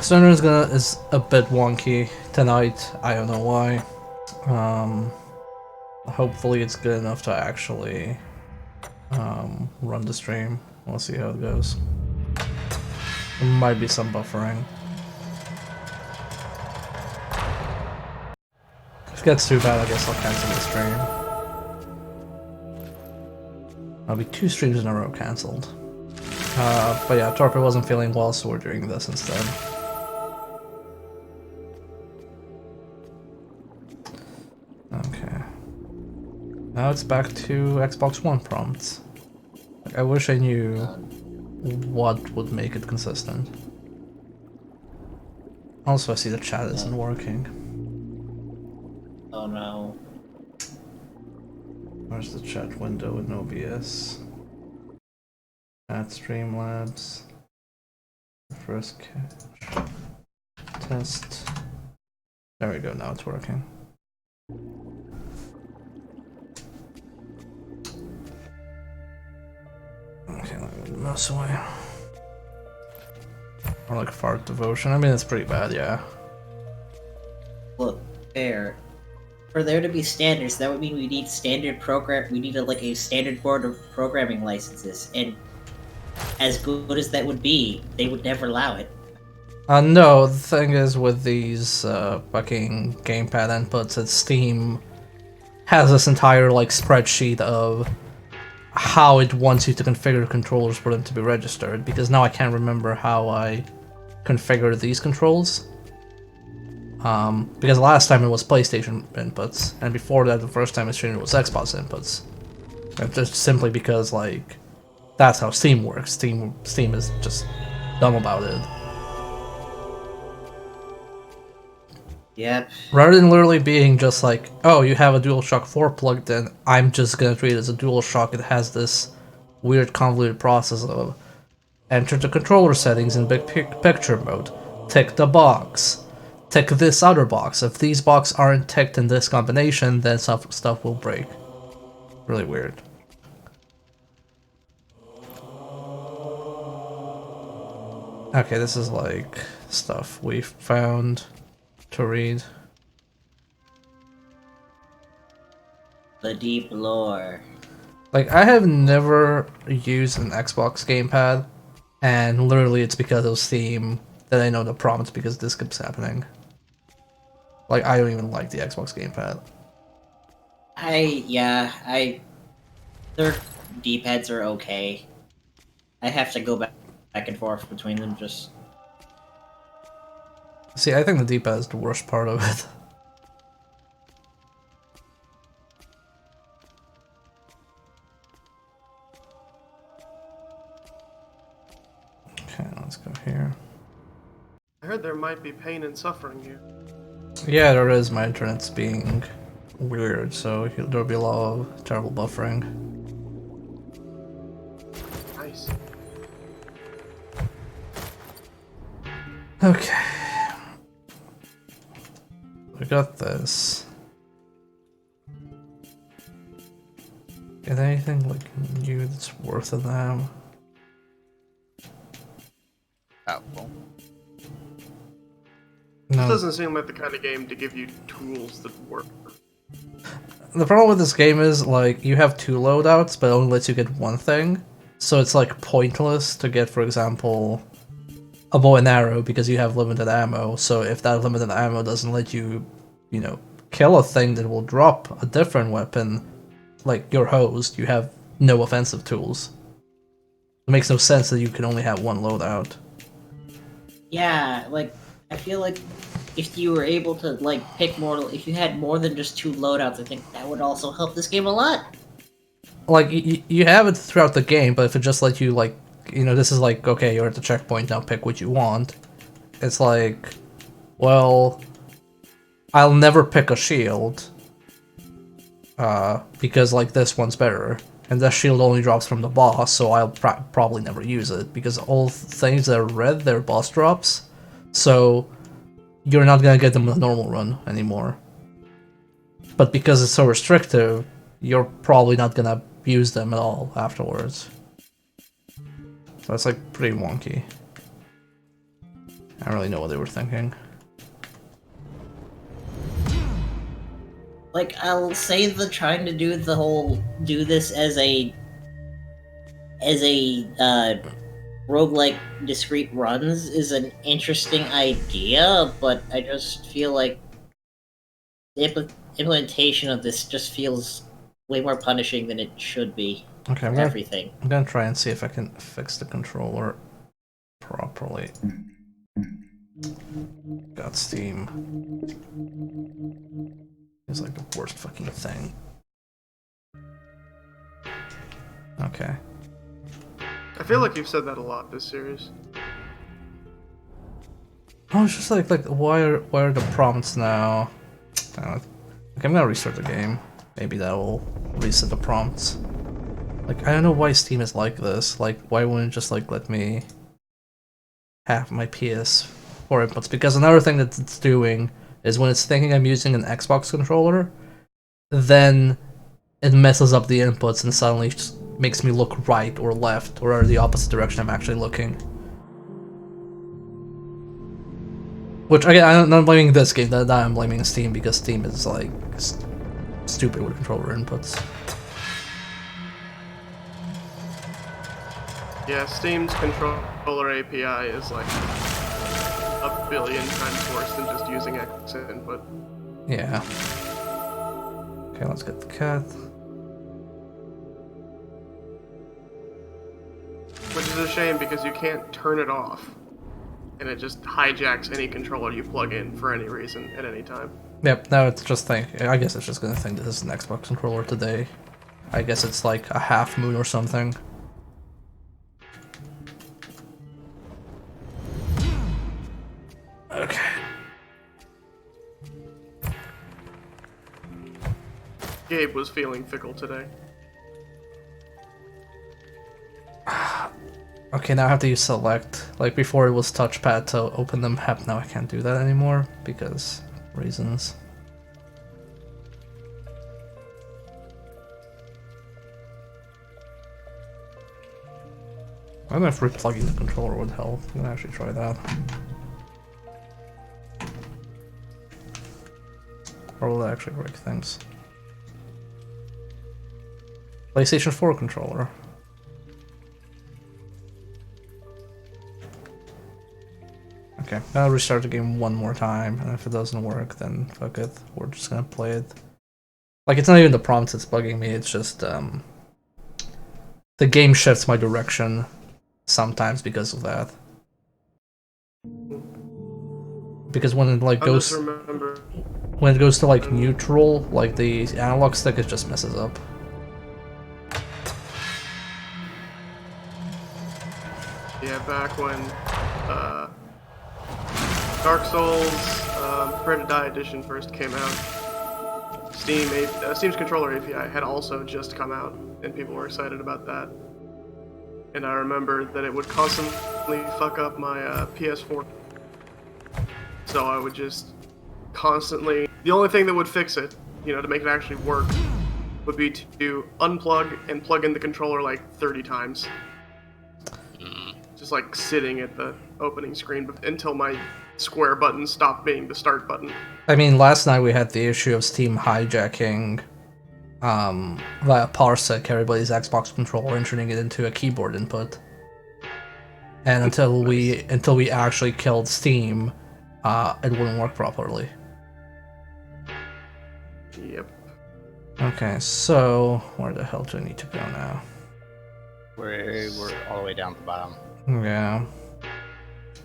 Surrender is a bit wonky tonight. I don't know why. Hopefully it's good enough to actually run the stream. We'll see how it goes. There might be some buffering. If it gets too bad, I guess I'll cancel the stream. That'll be 2 streams in a row cancelled. But yeah, Torpor wasn't feeling well, so we're doing this instead. Okay. Now it's back to Xbox One prompts. I wish I knew what would make it consistent. Also, I see the chat isn't working. Oh no. Where's the chat window in OBS? At Streamlabs. First catch. Test. There we go, now it's working. Okay, let me move the mouse away. Or like fart devotion. I mean, it's pretty bad, yeah. Look, fair. For there to be standards, that would mean we need standard program. We need a standard board of programming licenses, and as good as that would be, they would never allow it. No, the thing is with these fucking gamepad inputs, it's Steam has this entire like spreadsheet of how it wants you to configure controllers for them to be registered, because now I can't remember how I configured these controls. Because last time it was PlayStation inputs, and before that the first time it was Xbox inputs. And just simply because like that's how Steam works. Steam is just dumb about it. Yep. Rather than literally being just like, oh, you have a DualShock 4 plugged in, I'm just gonna treat it as a DualShock. It has this weird convoluted process of enter the controller settings in big picture mode, tick the box, tick this other box. If these boxes aren't ticked in this combination, then stuff will break. Really weird. Okay, this is like stuff we found to read. The deep lore. Like, I have never used an Xbox gamepad, and literally it's because of Steam that I know the prompts because this keeps happening. Like, I don't even like the Xbox gamepad. Their D-pads are okay. I have to go back and forth between them just... See, I think the D-pad is the worst part of it. Okay, let's go here. I heard there might be pain and suffering here. Yeah, there is. My internet's being weird, so there'll be a lot of terrible buffering. Nice. Okay. We got this. Get anything like new that's worth a damn? Apple. This No. doesn't seem like the kind of game to give you tools that work. The problem with this game is, like, you have 2 loadouts, but it only lets you get one thing. So it's, like, pointless to get, for example, a bow and arrow because you have limited ammo. So if that limited ammo doesn't let you, you know, kill a thing that will drop a different weapon, like your host, you have no offensive tools. It makes no sense that you can only have one loadout. Yeah, like, I feel like if you were able to, like, pick more... If you had more than just 2 loadouts, I think that would also help this game a lot. Like, you have it throughout the game, but if it just lets you, like, you know, this is like, okay, you're at the checkpoint, now pick what you want. It's like, well, I'll never pick a shield. Because, like, this one's better. And the shield only drops from the boss, so I'll probably never use it. Because all things that are red, they're boss drops. So, you're not gonna get them in a normal run anymore. But because it's so restrictive, you're probably not gonna use them at all afterwards. So it's like pretty wonky. I don't really know what they were thinking. Like, I'll say the trying to do the whole do this as a roguelike discrete runs is an interesting idea, but I just feel like the implementation of this just feels way more punishing than it should be. Okay, I'm Everything. gonna try and see if I can fix the controller properly. Got Steam. It's like the worst fucking thing. Okay. I feel like you've said that a lot this series. Oh, it's just like why are the prompts now? Okay, I'm gonna restart the game. Maybe that will reset the prompts. Like, I don't know why Steam is like this. Like, why wouldn't it just like let me have my PS4 inputs? Because another thing that it's doing is when it's thinking I'm using an Xbox controller, then it messes up the inputs and suddenly just makes me look right or left or the opposite direction I'm actually looking. Which, again, I'm not blaming this game, that I'm blaming Steam, because Steam is like stupid with controller inputs. Yeah, Steam's controller API is like a billion times worse than just using X input. Yeah. Okay, let's get the cat. Which is a shame because you can't turn it off. And it just hijacks any controller you plug in for any reason at any time. Yep, now it's just I guess it's just gonna think this is an Xbox controller today. I guess it's like a half moon or something. Okay. Gabe was feeling fickle today. Okay, now I have to use select. Like before it was touchpad to open them. Now I can't do that anymore because reasons. I don't know if replugging the controller would help. I'm gonna actually try that. Or will that actually break things? PlayStation 4 controller. Okay, I'll restart the game one more time, and if it doesn't work, then fuck it. We're just gonna play it. Like, it's not even the prompts that's bugging me, it's just, the game shifts my direction sometimes because of that. Because when it, like, goes... When it goes to, like, neutral, like, the analog stick, it just messes up. Yeah, back when, Dark Souls, Prepare to Die Edition first came out, Steam's controller API had also just come out, and people were excited about that. And I remember that it would constantly fuck up my PS4. So I would just constantly... The only thing that would fix it, you know, to make it actually work, would be to unplug and plug in the controller like 30 times. Just like sitting at the opening screen until my square button stopped being the start button. I mean, last night we had the issue of Steam hijacking via Parsec everybody's Xbox controller and turning it into a keyboard input. And until we actually killed Steam, it wouldn't work properly. Yep. Okay, so where the hell do I need to go now? We're all the way down at the bottom. Yeah.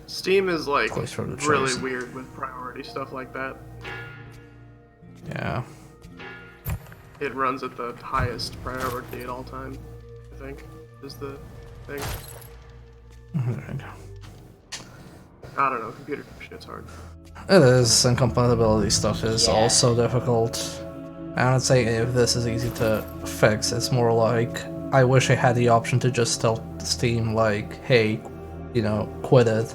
Steam is like really choice. weird with priority stuff like that. Yeah. It runs at the highest priority at all time, I think, is the thing. There we go. I don't know, computer shit's hard. It is, and compatibility stuff is also difficult. I would say if this is easy to fix, it's more like I wish I had the option to just tell Steam, like, hey, you know, quit it.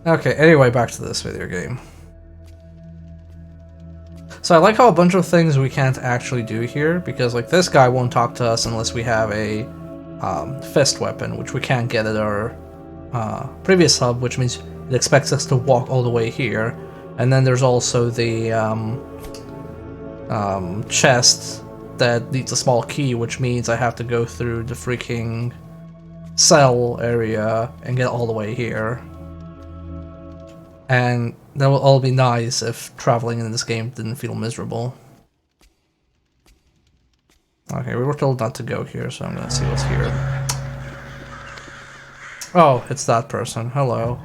Okay, anyway, back to this video game. So I like how a bunch of things we can't actually do here, because like this guy won't talk to us unless we have a fist weapon, which we can't get at our previous hub, which means it expects us to walk all the way here. And then there's also the chest that needs a small key, which means I have to go through the freaking cell area and get all the way here. And that would all be nice if traveling in this game didn't feel miserable. Okay, we were told not to go here, so I'm gonna see what's here. Oh, it's that person. Hello.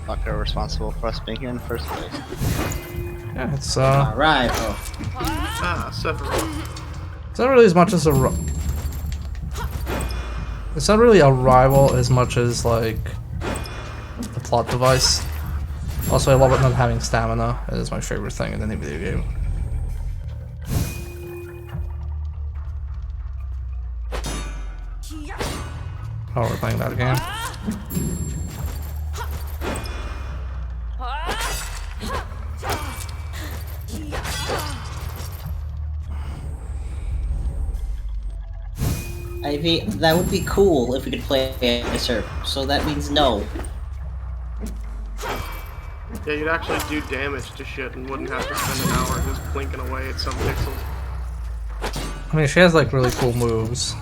Not they're responsible for us being here in the first place. Yeah, it's Alright, oh. Ah, Sephiroth. it's not really as much as a it's not really a rival as much as like a plot device. Also, I love it not having stamina. It is my favorite thing in any video game. Oh, we're playing that game. I mean, that would be cool if we could play as her. So that means no. Yeah, you'd actually do damage to shit and wouldn't have to spend an hour just blinking away at some pixels. I mean, she has like really cool moves.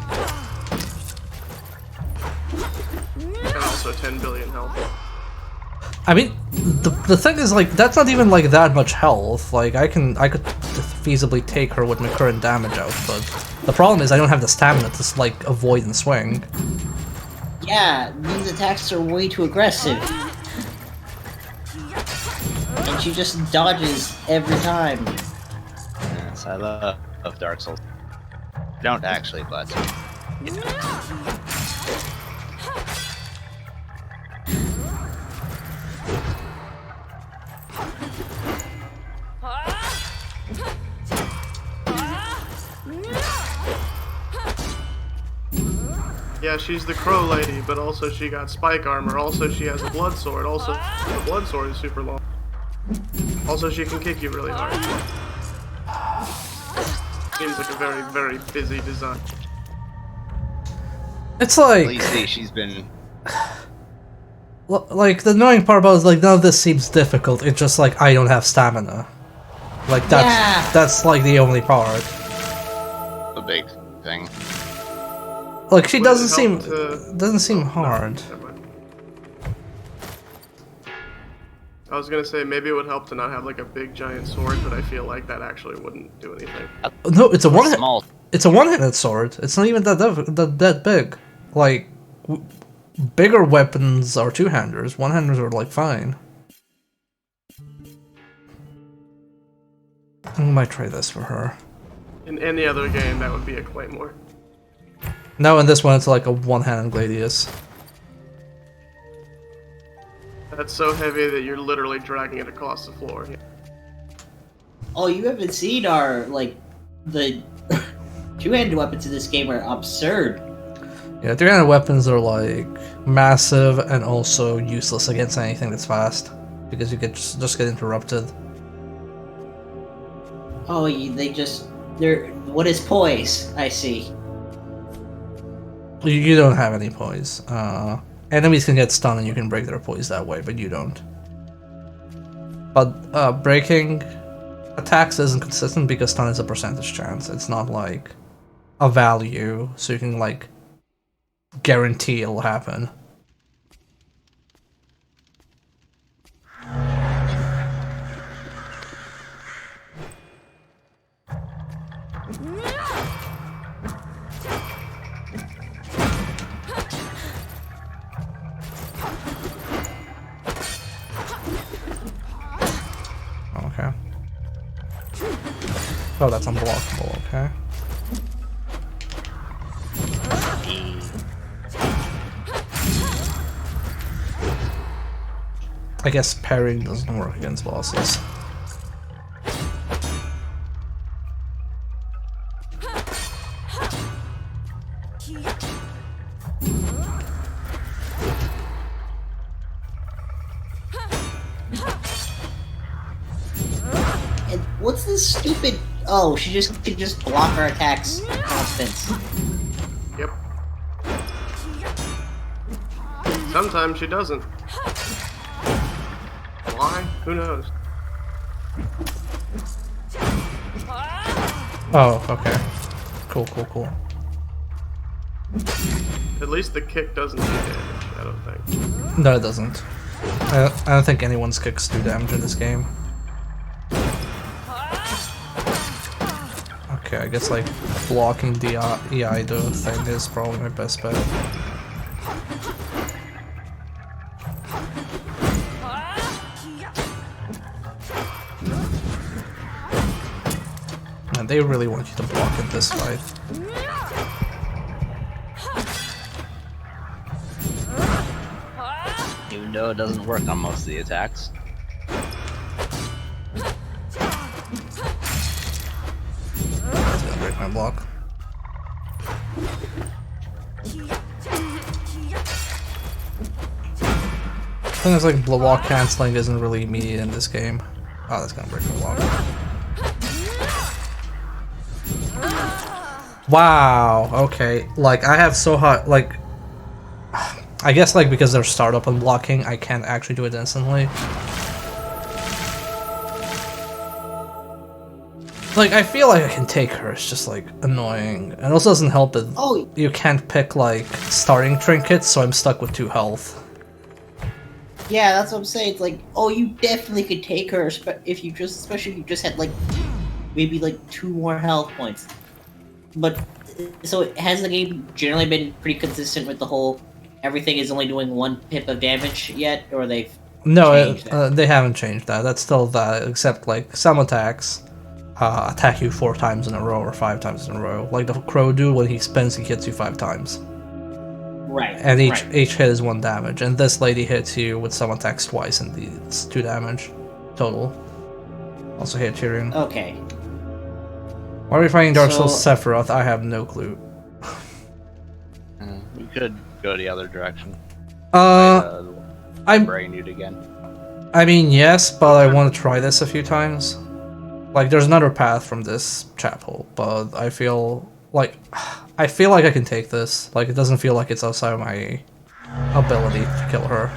And also 10 billion health. I mean, the thing is like that's not even like that much health. Like I could feasibly take her with my current damage output. The problem is I don't have the stamina to like avoid and swing. Yeah, these attacks are way too aggressive. And she just dodges every time. Yes, I love Dark Souls. Don't actually, but you know. Yeah, she's the crow lady, but also she got spike armor. Also, she has a blood sword. Also, the blood sword is super long. Also, she can kick you really hard. Seems like a very, very busy design. It's like Well, you see, she's been. like the annoying part about it is like none of this seems difficult. It's just like I don't have stamina. Like that's like the only part. The big thing. Like she Would it doesn't help seem to- hard. Never mind. I was gonna say maybe it would help to not have like a big giant sword, but I feel like that actually wouldn't do anything. No, it's a one. Small. It's a one-handed sword. It's not even that big. Like bigger weapons are two-handers. One-handers are like fine. I might try this for her. In any other game, that would be a claymore. No, in this one it's like a one-handed Gladius. That's so heavy that you're literally dragging it across the floor. Oh, you haven't seen our, like, the two-handed weapons in this game are absurd. Yeah, two-handed weapons are like massive and also useless against anything that's fast because you get just get interrupted. Oh, they're, what is poise? I see. You don't have any poise. Enemies can get stunned and you can break their poise that way, but you don't. But breaking attacks isn't consistent because stun is a percentage chance. It's not like a value, so you can like guarantee it'll happen. Okay. Oh, that's unblockable, okay. I guess parrying doesn't work against bosses. And what's this stupid? Oh, she just can just block her attacks constants. Yep. Sometimes she doesn't. Why? Who knows? Oh, okay. Cool, cool, cool. At least the kick doesn't do damage, I don't think. No, it doesn't. I don't think anyone's kicks do damage in this game. Okay, I guess like blocking the Iaido thing is probably my best bet. And they really want you to block in this fight. Even though it doesn't work on most of the attacks. It's gonna break my block. The thing is, like, block canceling isn't really immediate in this game. Oh, that's gonna break my block. Wow, okay. Like, I have so hard, like... I guess, like, because they're startup and blocking, I can't actually do it instantly. Like, I feel like I can take her, it's just, like, annoying. And it also doesn't help that Oh, you can't pick, like, starting trinkets, so I'm stuck with 2 health. yeah, that's what I'm saying. It's like, oh, you definitely could take her, if you just, especially if you just had like, maybe like 2 more health points. But so has the game generally been pretty consistent with the whole everything is only doing 1 pip of damage yet, or they've No, changed that? they haven't changed that. That's still that, except, like, some attacks attack you 4 times in a row or 5 times in a row. Like the Crow dude, when he spins, he hits you 5 times. Right. And each right. hit is 1 damage, and this lady hits you with some attacks twice, and it's 2 damage total. Also hit Tyrion. Okay. Why are we fighting Dark Souls So- Sephiroth? I have no clue. We could go the other direction. I'm. Brain Newt again. I mean, yes, but I want to try this a few times. Like, there's another path from this chapel, but I feel like I can take this. Like, it doesn't feel like it's outside of my ability to kill her.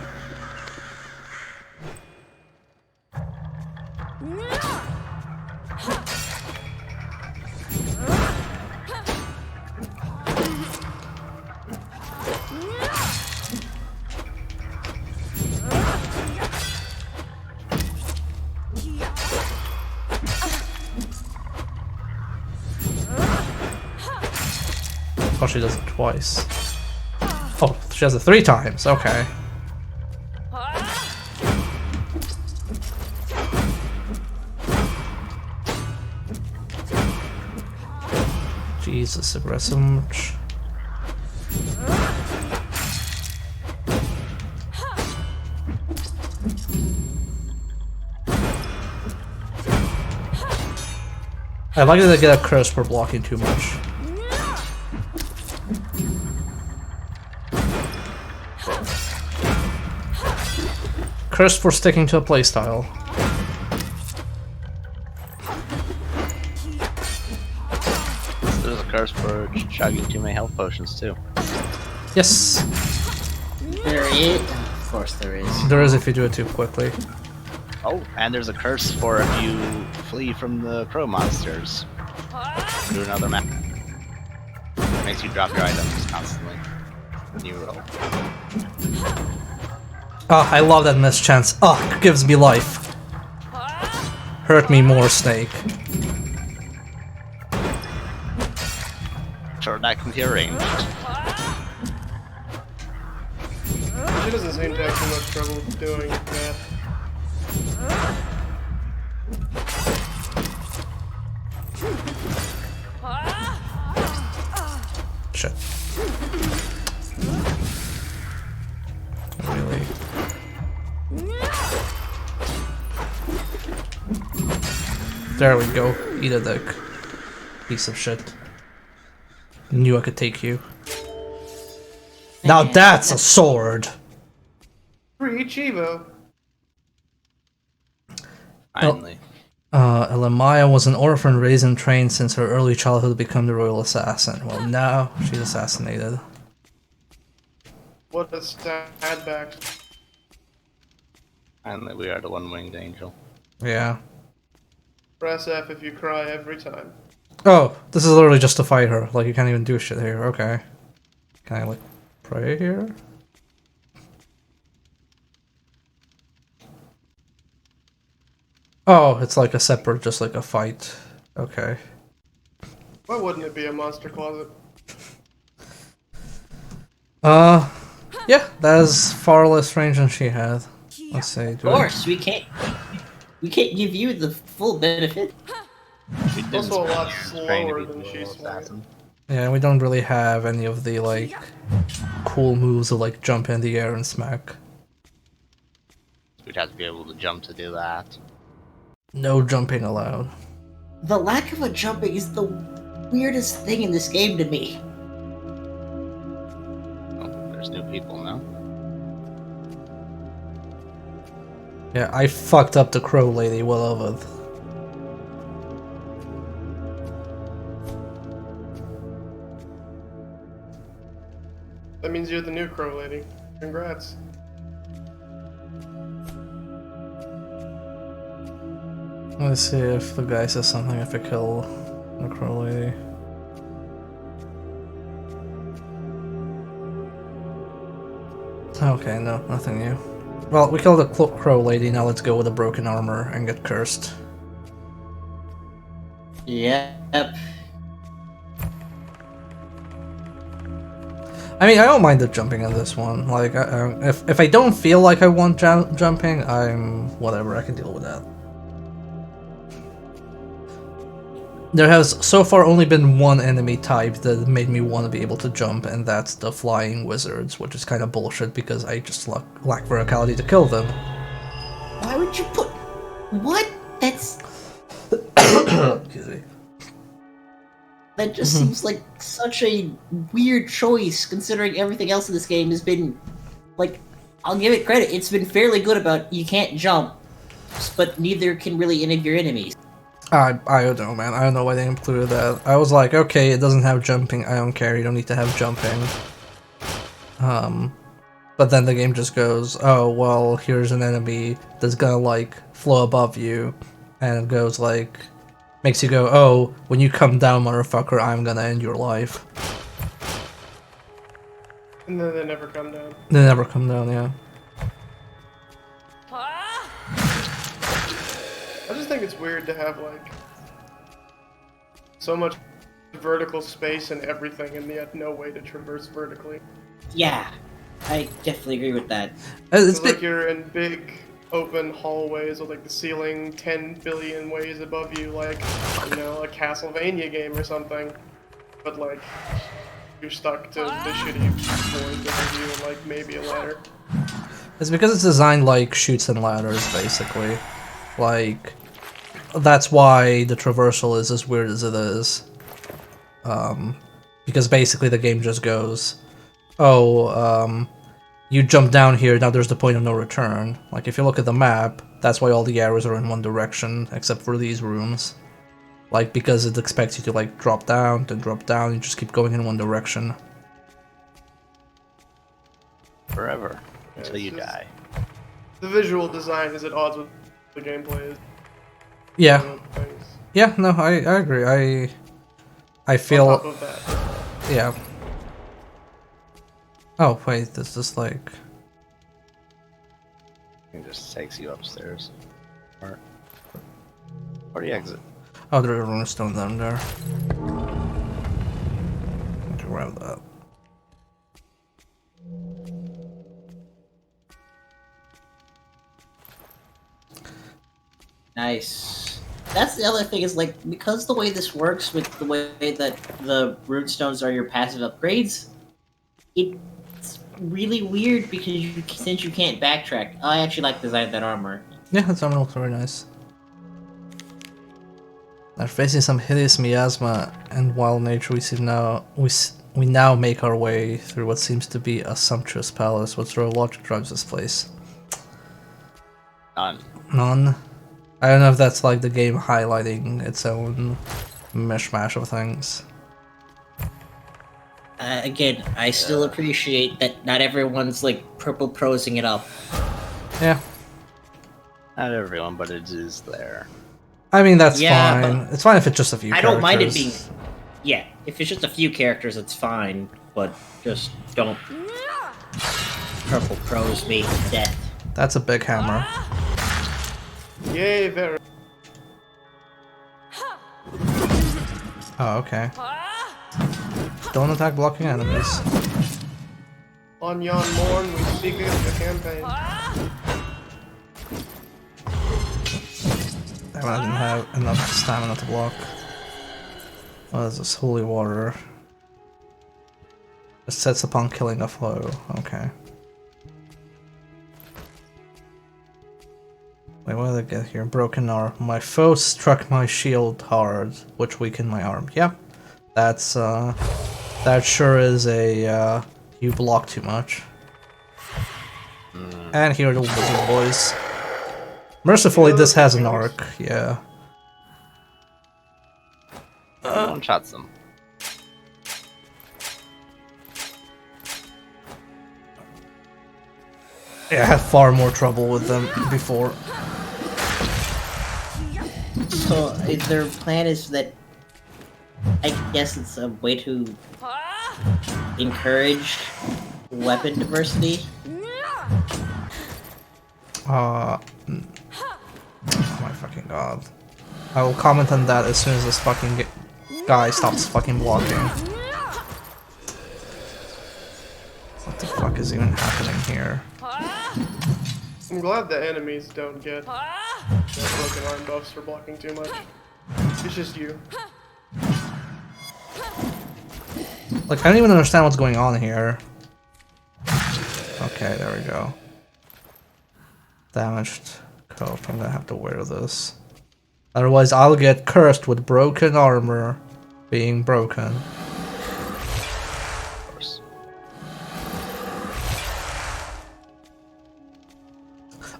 Oh, she does it twice. Oh, she does it 3 times. Okay. Jesus, aggressive much. I like that they get a curse for blocking too much. Curse for sticking to a playstyle. There's a curse for chugging too many health potions too. Yes, There is. Of course, there is. there is if you do it too quickly. Oh, and there's a curse for if you flee from the crow monsters. Do another map. Makes you drop your items constantly. When you roll. Oh, I love that mischance. Oh, gives me life. Hurt me more, Snake. Sure, that can be arranged. She doesn't seem to have too much trouble doing that. Shit. Really? There we go. Eat a dick. Piece of shit. Knew I could take you. Now that's a sword! Free Chivo. Finally. Elamaya was an orphan raised and trained since her early childhood to become the royal assassin. Well, now she's assassinated. What a sad back. And we are the one-winged angel. Yeah. Press F if you cry every time. Oh, this is literally just to fight her. Like, you can't even do shit here. Okay. Can I, like, pray here? Oh, it's like a separate, just like a fight. Okay. Why wouldn't it be a monster closet? Yeah, that is far less range than she had. Let's see. Of course, we can't give you the full benefit. She didn't Also a spend lot years training to slower be than the she's royal swinging. assassin. Yeah, we don't really have any of the, like, cool moves of, like, jump in the air and smack. We'd have to be able to jump to do that. No jumping allowed. The lack of a jumping is the weirdest thing in this game to me. Oh, there's new people now. Yeah, I fucked up the crow lady well over. That means you're the new crow lady. Congrats. Let's see if the guy says something if I kill the crow lady. Okay, no, nothing new. Well, we killed the crow lady, now let's go with the broken armor and get cursed. Yep. I mean, I don't mind the jumping in this one. Like, if I don't feel like I want jumping, I'm whatever. I can deal with that. There has so far only been one enemy type that made me want to be able to jump, and that's the flying wizards, which is kind of bullshit because I just lack verticality to kill them. Why would you put... What? That's... Excuse me. That just seems like such a weird choice, considering everything else in this game has been... Like, I'll give it credit, it's been fairly good about you can't jump, but neither can really any of your enemies. I don't know, man. I don't know why they included that. I was like, okay, it doesn't have jumping. I don't care. You don't need to have jumping. But then the game just goes, oh, well, here's an enemy that's gonna, like, flow above you. And it goes, like, makes you go, oh, when you come down, motherfucker, I'm gonna end your life. And then they never come down. They never come down, yeah. I just think it's weird to have, like, so much vertical space and everything, and yet no way to traverse vertically. Yeah, I definitely agree with that. It's like you're in big open hallways with like the ceiling 10 billion ways above you, like, you know, a Castlevania game or something. But like, you're stuck to the shitty boards above you and like maybe a ladder. It's because it's designed like chutes and ladders, basically. Like, that's why the traversal is as weird as it is. Because basically the game just goes, oh, you jump down here, now there's the point of no return. Like, if you look at the map, that's why all the arrows are in one direction, except for these rooms. Like, because it expects you to, like, drop down, then drop down, you just keep going in one direction. Forever. Until you it's just- die. The visual design is at odds with the gameplay. Yeah. Things. Yeah, no, I agree. I On feel... top of that, Yeah. Oh, wait, this is like... It just takes you upstairs. Or the exit. Oh, there's a runestone down there. I can grab that. Nice. That's the other thing is, like, because the way this works with the way that the runestones are your passive upgrades, it's really weird because since you can't backtrack. I actually like the design of that armor. Yeah, that armor looks very nice. After facing some hideous miasma and wild nature, we now make our way through what seems to be a sumptuous palace. What sort of logic drives this place? None. None. I don't know if that's like the game highlighting its own mishmash of things. Again, I still appreciate that not everyone's like purple prosing it up. Yeah. Not everyone, but it is there. I mean, that's Yeah, fine. It's fine if it's just a few I characters. don't mind it being. Yeah, if it's just a few characters, it's fine. But just don't purple pros me to death. That's a big hammer. Yay, very. Oh, okay. Don't attack blocking enemies. On yon morn, we seek the campaign. Damn, I didn't have enough stamina to block. What is this? Holy water. It sets upon killing a foe. Okay. Wait, what did I get here? Broken arm. My foe struck my shield hard, which weakened my arm. Yep. That's, that sure is a, you block too much. And here are the wizard boys. Mercifully, this has an arc, yeah. One shots them. Yeah, I had far more trouble with them before. So their plan is that I guess it's a way to encourage weapon diversity. Oh my fucking god. I will comment on that as soon as this fucking guy stops fucking blocking. What the fuck is even happening here? I'm glad the enemies don't get broken arm buffs for blocking too much. It's just you. Like, I don't even understand what's going on here. Okay, there we go. Damaged coat. I'm gonna have to wear this. Otherwise, I'll get cursed with broken armor being broken. Of course.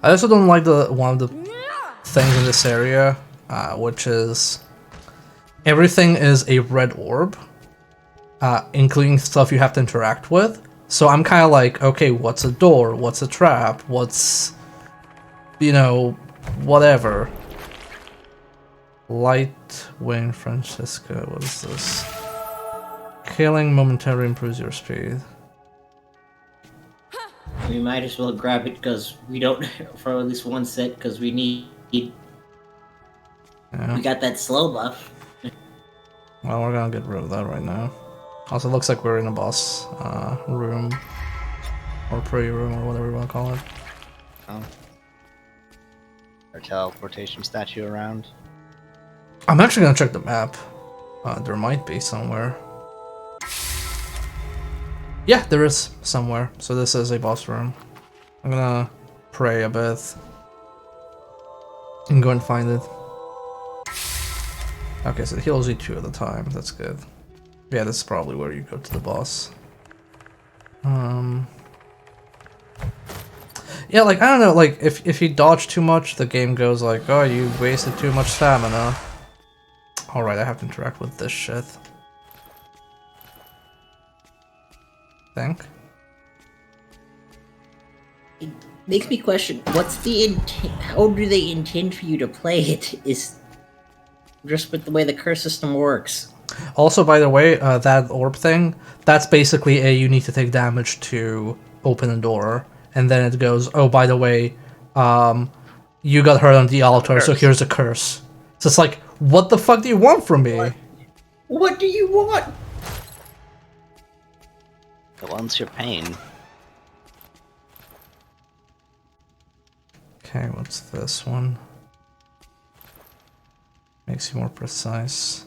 I also don't like one of the things in this area, which is everything is a red orb, including stuff you have to interact with. So I'm kind of like, okay, what's a door? What's a trap? What's, you know, whatever. Light Wayne Francisco, what is this? Killing momentarily improves your speed. We might as well grab it because we don't, for at least one set, because we need. Yeah. We got that slow buff. Well, we're gonna get rid of that right now. Also, it looks like we're in a boss room. Or pre-room, or whatever you want to call it. Oh. Our teleportation statue around. I'm actually gonna check the map. There might be somewhere. Yeah, there is somewhere. So this is a boss room. I'm gonna pray a bit. And go and find it. Okay, so it heals you 2 at a time. That's good. Yeah, this is probably where you go to the boss. Yeah, like, I don't know, like, if you dodge too much, the game goes like, oh, you wasted too much stamina. Alright, I have to interact with this shit. Think. It makes me question, what's the intent? How do they intend for you to play it? Is just with the way the curse system works. Also, by the way, that orb thing, that's basically you need to take damage to open a door. And then it goes, oh, by the way, you got hurt on the altar, so here's a curse. So it's like, what the fuck do you want from me? What do you want? It lends your pain. Okay, what's this one? Makes you more precise.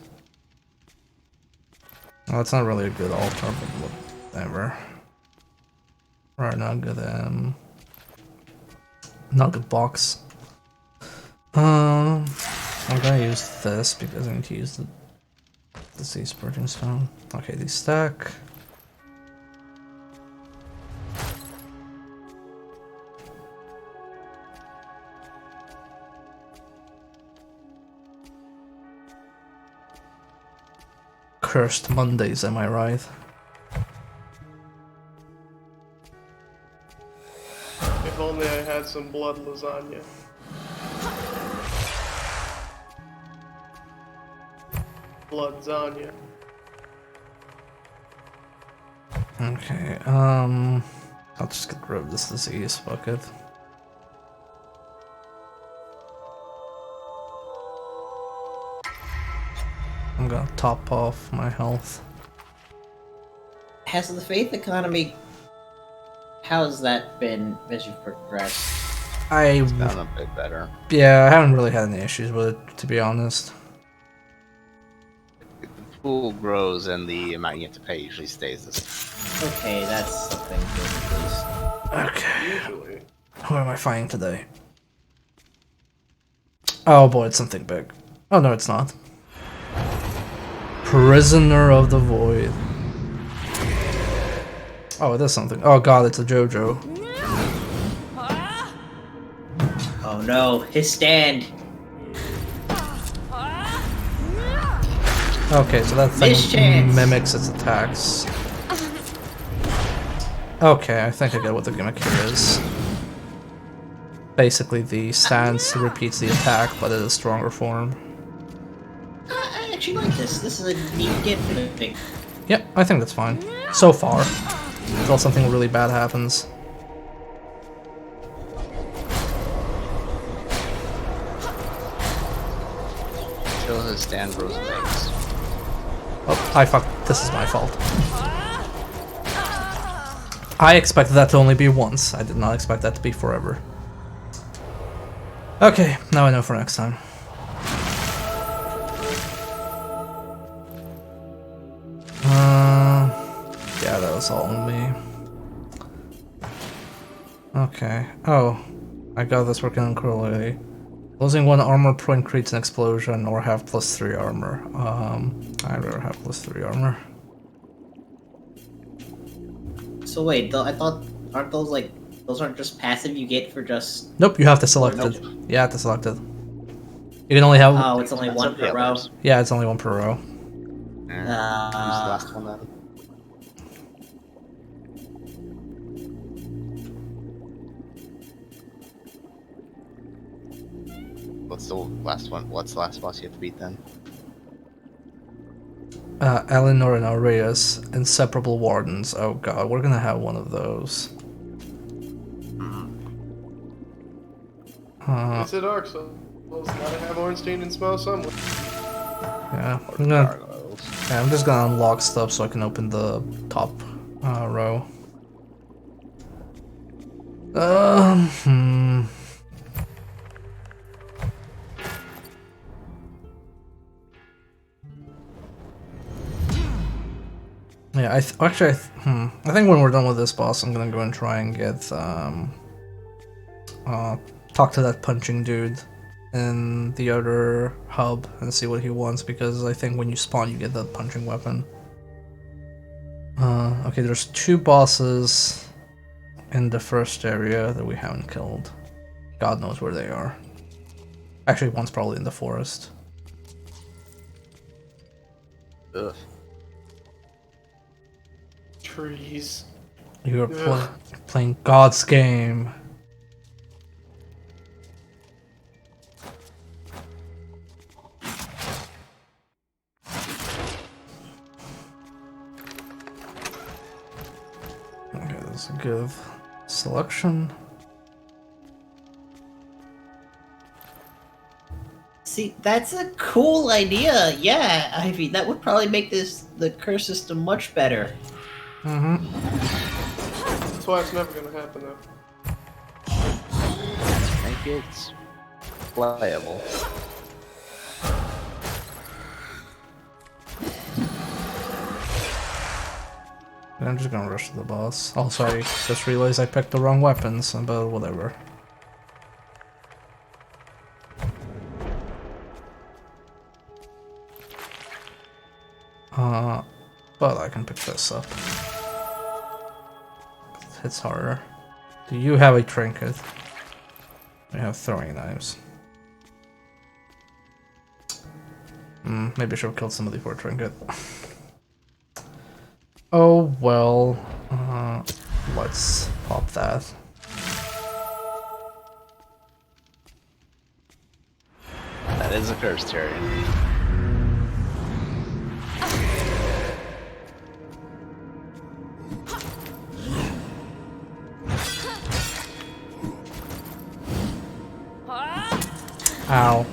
Well, it's not really a good altar, but whatever. Right, not good, not good box. I'm gonna use this because I need to use the Disease Purging Stone. Okay, these stack. cursed Mondays, am I right? If only I had some blood lasagna. Blood lasagna. Okay, I'll just get rid of this disease bucket. I'm gonna top off my health. Has the faith economy? How's that been as you've progressed? Gotten a bit better. Yeah, I haven't really had any issues with it, to be honest. The pool grows and the amount you have to pay usually stays the same. Okay, that's something good at least. Okay, Usually. who am I fighting today? Oh boy, it's something big. Oh no, it's not. Prisoner of the Void. Oh, it is something. Oh god, it's a JoJo. Oh no, his stand. Okay, so that thing Mischance. mimics its attacks. Okay, I think I get what the gimmick here is. Basically, the stance repeats the attack, but in a stronger form. I actually like this. This is a neat gimmick. Yep, I think that's fine. So far. Until something really bad happens. Until his stand grows legs. Oh, I fucked. This is my fault. I expected that to only be once. I did not expect that to be forever. Okay, now I know for next time. Yeah, that was all on me. Okay. Oh, I got this working correctly. Losing 1 armor point creates an explosion or have +3 armor. I'd rather have +3 armor. So wait, I thought aren't those like those aren't just passive you get for just? Nope, you have to select Nope. it. You have to select it. You can only have. Oh, it's only one per row. Yeah, it's only one per row. Who's the last one then? What's the last one? What's the last boss you have to beat then? Eleanor and Aureus, inseparable wardens. Oh god, we're gonna have one of those. It's a Dark Souls. Gotta have Ornstein and smell somewhere. Yeah, Gargoyles. yeah, I'm just gonna unlock stuff so I can open the top row. Yeah, I think when we're done with this boss, I'm gonna go and try and get talk to that punching dude in the other hub and see what he wants, because I think when you spawn, you get that punching weapon. Okay, there's 2 bosses in the first area that we haven't killed. God knows where they are. Actually, one's probably in the forest. Ugh. Trees. You are Ugh. playing God's game. Okay, that's a good selection. See, that's a cool idea. Yeah, Ivy, that would probably make the curse system much better. Mm-hmm. That's why it's never gonna happen though. I think it's playable. I'm just gonna rush to the boss. Also, I just realized I picked the wrong weapons, but whatever. But I can pick this up. It hits harder. Do you have a trinket? I have throwing knives. Maybe I should have killed somebody for a trinket. well. Let's pop that. That is a curse, Terry. Ow.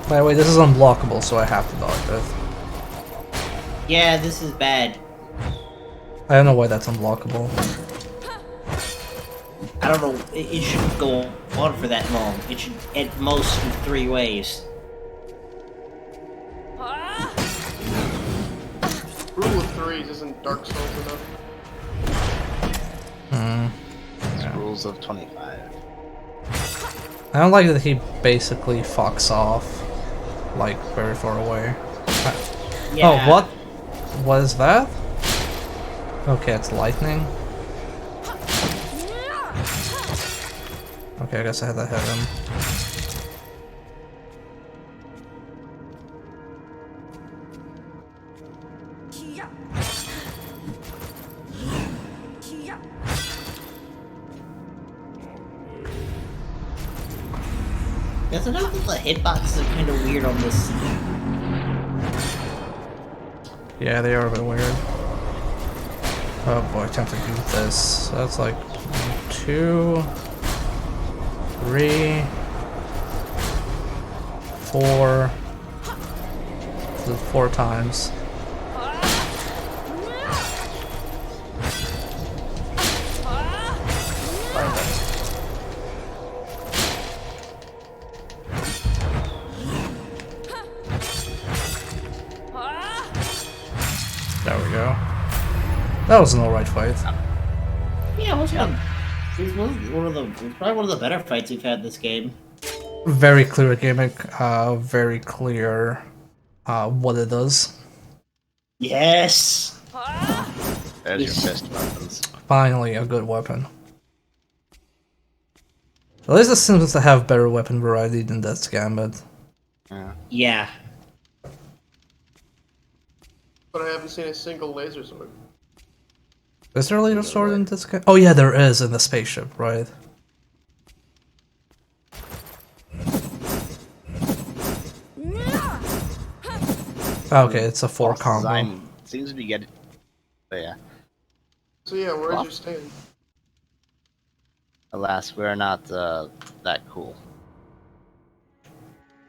By the way, this is unblockable, so I have to dodge it. Yeah, this is bad. I don't know why that's unblockable. I don't know. It shouldn't go on for that long. It should at most in 3 ways. Rule of threes isn't Dark Souls enough. Rules of 25. I don't like that he basically fucks off, like, very far away. Yeah. Oh, what? What is that? Okay, it's lightning. Okay, I guess I had to hit him. There's enough of the hitboxes are kind of weird on this. Yeah, they are a bit weird. Oh boy, time to do this. That's like 2, 3, 4. This is 4 times. There we go. That was an alright fight. Yeah, it was fun. It was probably one of the better fights we've had this game. Very clear gimmick, very clear what it does. Yes! There's your fist weapons. Finally, a good weapon. At least it seems to have better weapon variety than Death's Gambit. Yeah. Yeah. But I haven't seen a single laser sword. Is there a laser sword in Death's Gambit? Oh yeah, there is in the spaceship, right? Okay, it's a 4 Boss combo. design seems to be getting. But yeah. So yeah, where's Well- your stand? Alas, we're not that cool.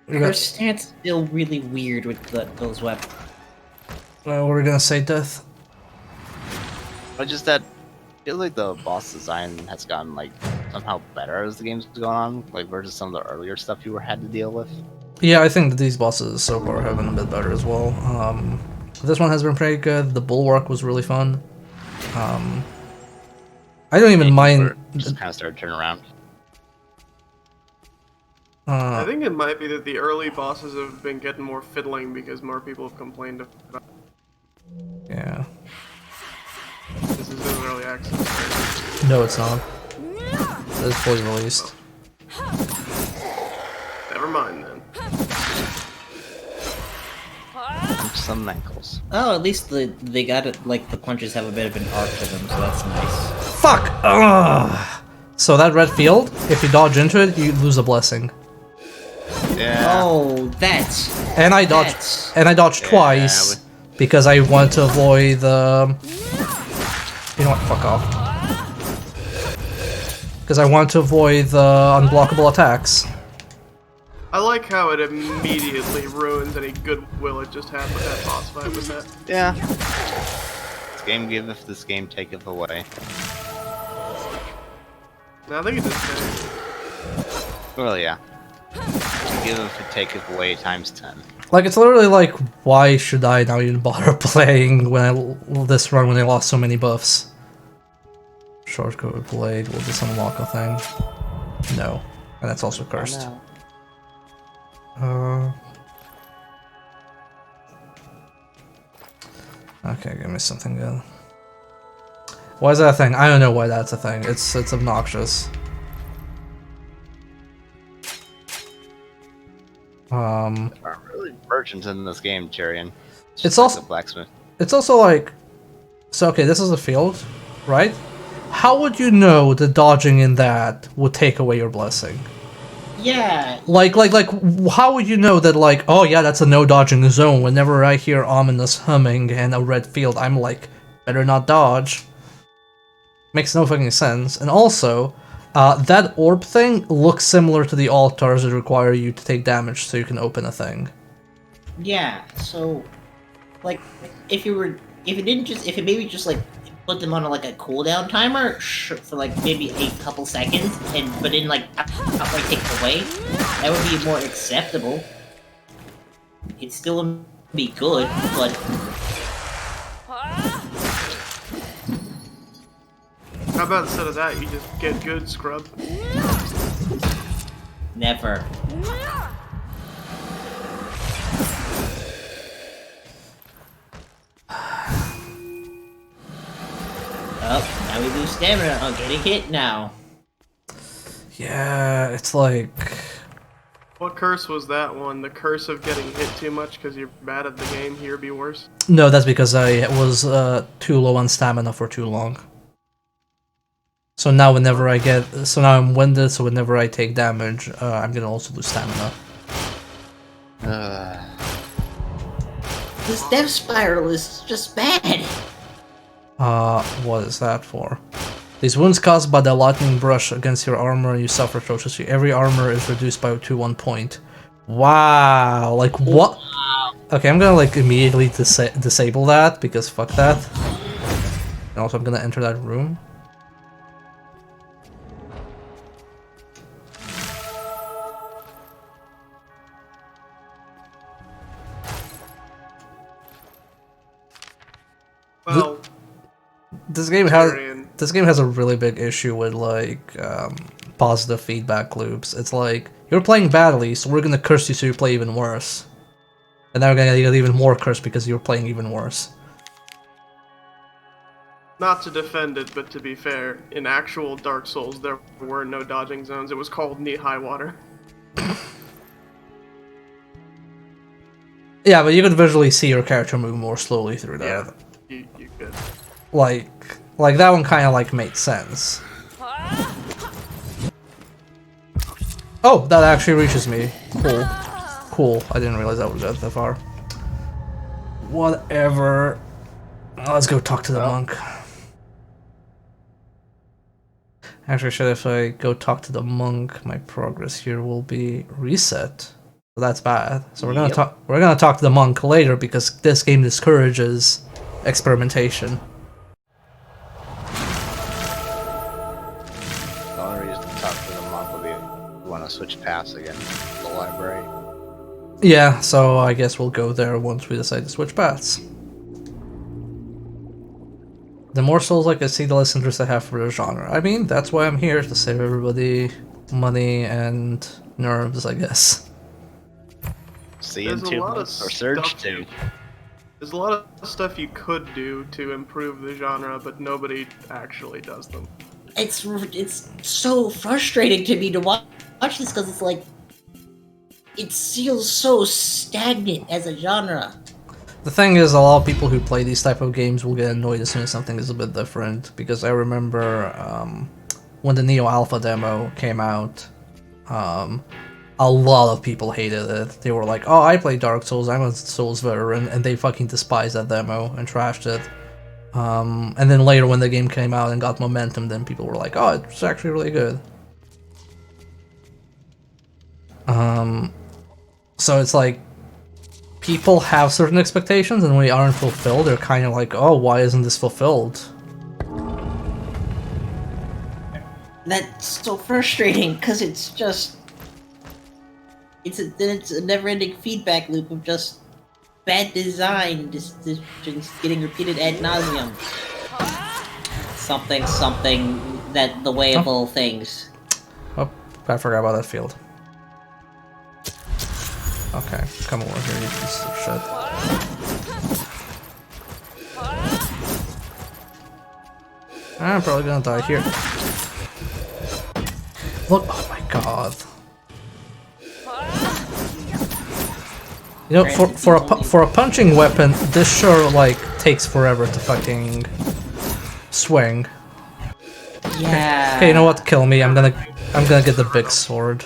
Her stance is still really weird with those weapons. What were we gonna say, Death? But just that, I feel like the boss design has gotten like somehow better as the game's gone on, like versus some of the earlier stuff you had to deal with. Yeah, I think that these bosses so far have been a bit better as well. This one has been pretty good. The bulwark was really fun. I don't even mind. Just kind of started turning around. I think it might be that the early bosses have been getting more fiddling because more people have complained about Yeah. this is in early access. No, it's not. It's fully released. Never mind then. Some ankles. Oh, at least they got it, like, the punches have a bit of an arc to them, so that's nice. Fuck! Ugh. So that red field, if you dodge into it, you lose a blessing. Yeah. Oh, that's... And I dodged. That's- And I dodged twice because I want to avoid the. You know what? Fuck off. Because I want to avoid the unblockable attacks. I like how it immediately ruins any goodwill it just had with that boss fight with that. Yeah. This game giveth, this game taketh away. No, I think it just Well, yeah. Giveth, it taketh away times 10. Like, it's literally like, why should I now even bother playing this run when I lost so many buffs? Shortcut blade, will this unlock a thing? No. And that's also cursed. Okay, give me something good. Why is that a thing? I don't know why that's a thing. It's obnoxious. There are really merchants in this game, Tyrion. It's just like also- the blacksmith. It's also like, so okay, this is a field, right? How would you know the dodging in that would take away your blessing? Yeah, Like, how would you know that, like, oh yeah, that's a no dodging zone? Whenever I hear ominous humming and a red field, I'm like, better not dodge. Makes no fucking sense. And also, that orb thing looks similar to the altars that require you to take damage so you can open a thing. yeah. So, like, if it maybe just like put them on like a cooldown timer for like maybe a couple seconds, but then like outright take it away, that would be more acceptable. It'd still be good, but How about instead of that, you just get good scrub? never. Oh, now we lose stamina. I'm getting hit now. Yeah, it's like... What curse was that one? The curse of getting hit too much because you're bad at the game? Here be worse? No, that's because I was too low on stamina for too long. So now whenever I get... So now I'm winded, so whenever I take damage, I'm gonna also lose stamina. This death spiral is just bad. What is that for? These wounds caused by the lightning brush against your armor you suffer atrociously. Every armor is reduced by 1 point. Wow, like what? Okay, I'm gonna like immediately disable that because fuck that. And also I'm gonna enter that room. Well, This game has a really big issue with like positive feedback loops. It's like you're playing badly, so we're gonna curse you so you play even worse, and now we're gonna get even more cursed because you're playing even worse. not to defend it, but to be fair, in actual Dark Souls, there were no dodging zones. It was called knee-high water. Yeah, but you could visually see your character move more slowly through that. Yeah, you could. Like that one kind of like made sense. Oh, that actually reaches me. Cool. Cool. I didn't realize that was that far. Whatever. Let's go talk to the monk. Actually, should if I go talk to the monk, my progress here will be reset. So that's bad. So we're gonna talk. We're gonna talk to the monk later because this game discourages experimentation. The only reason to talk to the monk will be if you want to switch paths again to the library. Yeah, so I guess we'll go there once we decide to switch paths. The more souls I see, the less interest I have for the genre. I mean, that's why I'm here, to save everybody money and nerves, I guess. See There's in a 2 lot of months, or Surge stuff 2. There's a lot of stuff you could do to improve the genre, but nobody actually does them. It's so frustrating to me to watch this because it's like it feels so stagnant as a genre. The thing is, a lot of people who play these type of games will get annoyed as soon as something is a bit different, because I remember when the Neo Alpha demo came out, a lot of people hated it. They were like, oh, I play Dark Souls, I'm a Souls veteran, and they fucking despised that demo and trashed it. And then later when the game came out and got momentum, then people were like, oh, it's actually really good. So it's like, people have certain expectations, and when they aren't fulfilled, they're kind of like, oh, why isn't this fulfilled? That's so frustrating because it's just it's a never-ending feedback loop of just bad design, just getting repeated ad nauseum. Something that the way of all things. Oh, I forgot about that field. Okay, come over here, you piece of shit. I'm probably gonna die here. Look, oh my god. You know, for a punching weapon, this sure like takes forever to fucking swing. Yeah. Okay, you know what? Kill me. I'm gonna get the big sword.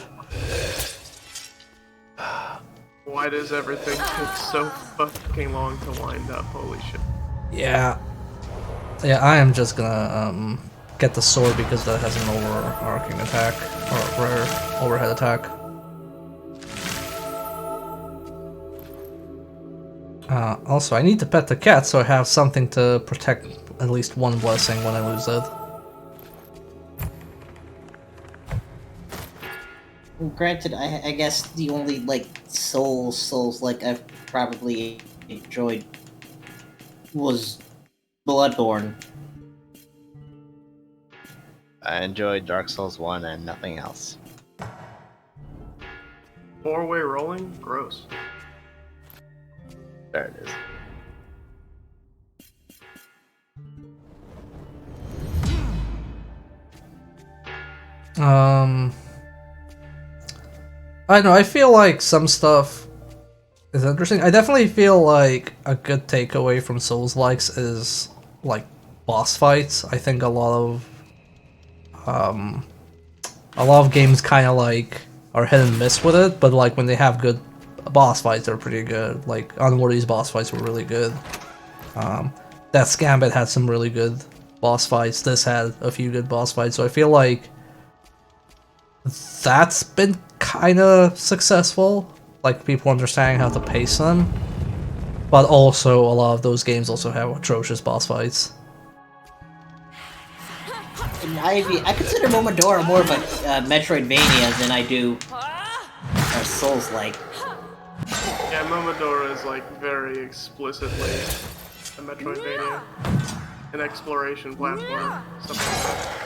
Why does everything take so fucking long to wind up? Holy shit. Yeah. Yeah, I am just gonna get the sword because that has an overarching attack or rare overhead attack. Also, I need to pet the cat so I have something to protect at least one blessing when I lose it. Granted, I guess the only like Souls like I've probably enjoyed was Bloodborne. I enjoyed Dark Souls 1 and nothing else. 4-way rolling? Gross. There it is. I don't know, I feel like some stuff is interesting. I definitely feel like a good takeaway from Souls-likes is like boss fights. I think a lot of games kind of like are hit and miss with it, but like when they have good boss fights, they're pretty good. Like Unworthy's boss fights were really good. Death's Gambit had some really good boss fights. This had a few good boss fights, so I feel like that's been kind of successful. Like people understanding how to pace them, but also a lot of those games also have atrocious boss fights. And I consider Momodora more of a Metroidvania than I do Souls-like. Yeah, Momodora is like very explicitly a Metroidvania. An exploration platform. Something like that.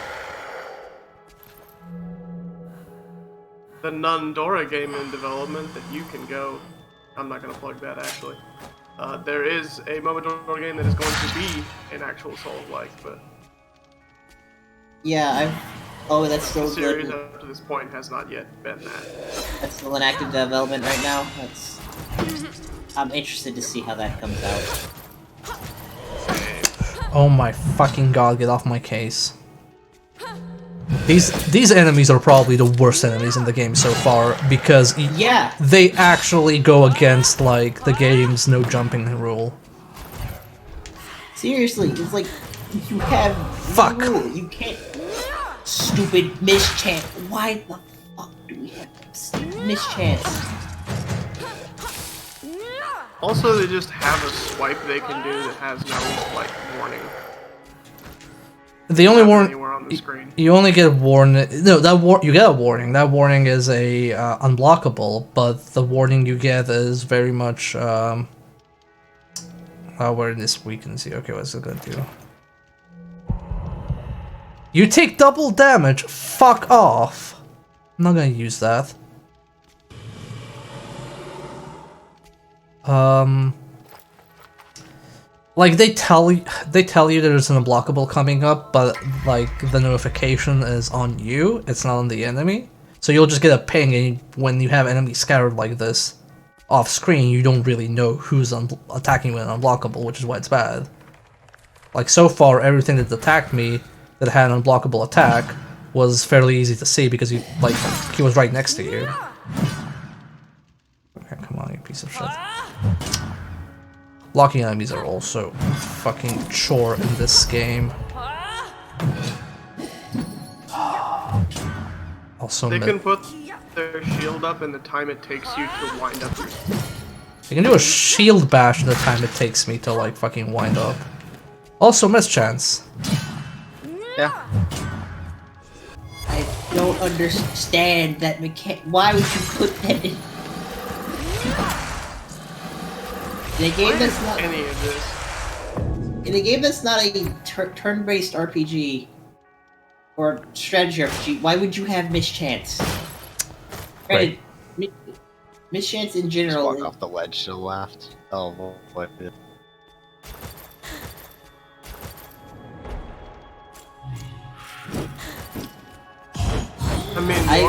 The Nundora game in development that you can go. I'm not going to plug that actually. There is a Momodora game that is going to be an actual Souls-like, but Yeah, that's the still series good. up to this point has not yet been that. That's still in active development right now. I'm interested to see how that comes out. Oh my fucking god, get off my case. These enemies are probably the worst enemies in the game so far because Yeah. they actually go against like the game's no jumping rule. Seriously, it's like you have Fuck. no rule. You can't. Stupid mischance. Why the fuck do we have stupid mischance? Also, they just have a swipe they can do that has no, like, warning. The only Not warning anywhere on the screen. you only get a warning. No, you get a warning. That warning is a unblockable, but the warning you get is very much where this weakens you. Okay, what's it gonna do? You take double damage. Fuck off. I'm not gonna use that. Like they tell you there's an unblockable coming up, but like the notification is on you, it's not on the enemy. So you'll just get a ping, and when you have enemies scattered like this off screen, you don't really know who's attacking you with an unblockable, which is why it's bad. Like so far, everything that attacked me that had an unblockable attack was fairly easy to see because he was right next to you. Okay, come on, you piece of shit. Blocking enemies are also fucking chore in this game. Also, They can put their shield up in the time it takes you to wind up your... I can do a shield bash in the time it takes me to like fucking wind up. Also, mischance. Yeah. I don't understand that mechanic. Why would you put that in? In a game that's not Any of this. in a game that's not a turn-based RPG or strategy RPG, why would you have mischance? Granted, mischance in Just general. walk off the ledge to the left. Oh, what?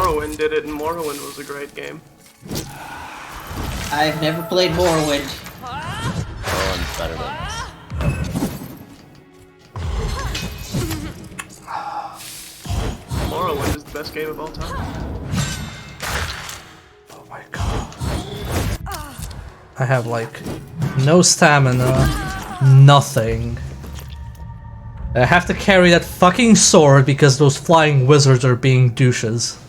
Morrowind did it, and Morrowind was a great game. I've never played Morrowind. Morrowind's better than Morrowind is the best game of all time. Oh my god. I have like no stamina, nothing. I have to carry that fucking sword because those flying wizards are being douches.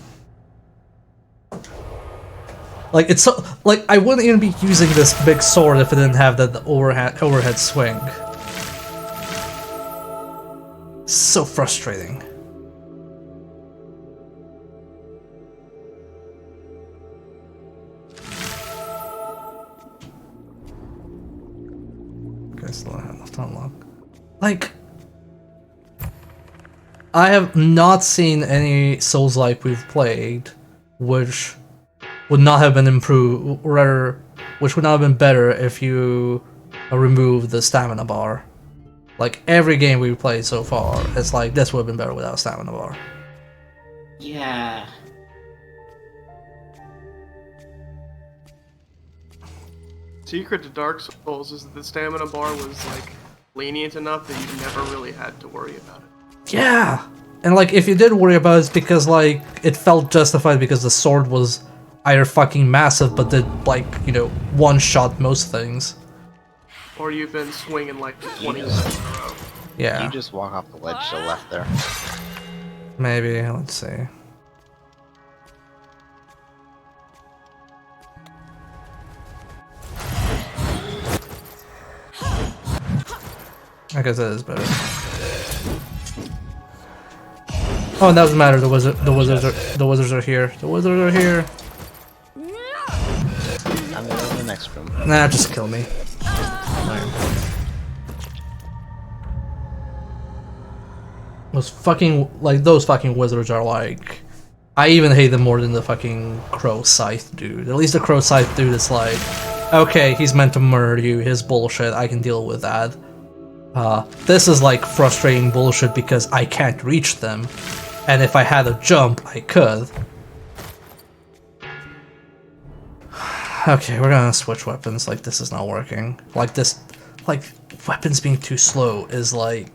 Like, it's so, like, I wouldn't even be using this big sword if it didn't have that overhead swing. So frustrating. Okay, still don't have enough to unlock. Like, I have not seen any Souls-like we've played which would not have been improved, or rather, which would not have been better if you removed the stamina bar. Like, every game we've played so far, it's like, this would have been better without a stamina bar. Yeah. Secret to Dark Souls is that the stamina bar was like lenient enough that you never really had to worry about it. Yeah! And like, if you did worry about it, it's because like, it felt justified because the sword was either fucking massive but did like, you know, one-shot most things. Or you've been swinging like 20 seconds in a row. Yeah. You just walk off the ledge to the left there. Maybe, let's see. I guess that is better. Oh, it doesn't matter. The wizards are here. The wizards are here. I'm going to the next room. Nah, just kill me. Those fucking wizards are like, I even hate them more than the fucking Crow Scythe dude. At least the Crow Scythe dude is like, okay, he's meant to murder you, his bullshit, I can deal with that. This is like frustrating bullshit because I can't reach them, and if I had a jump, I could. Okay, we're gonna switch weapons, like this is not working. Like this, like, weapons being too slow is like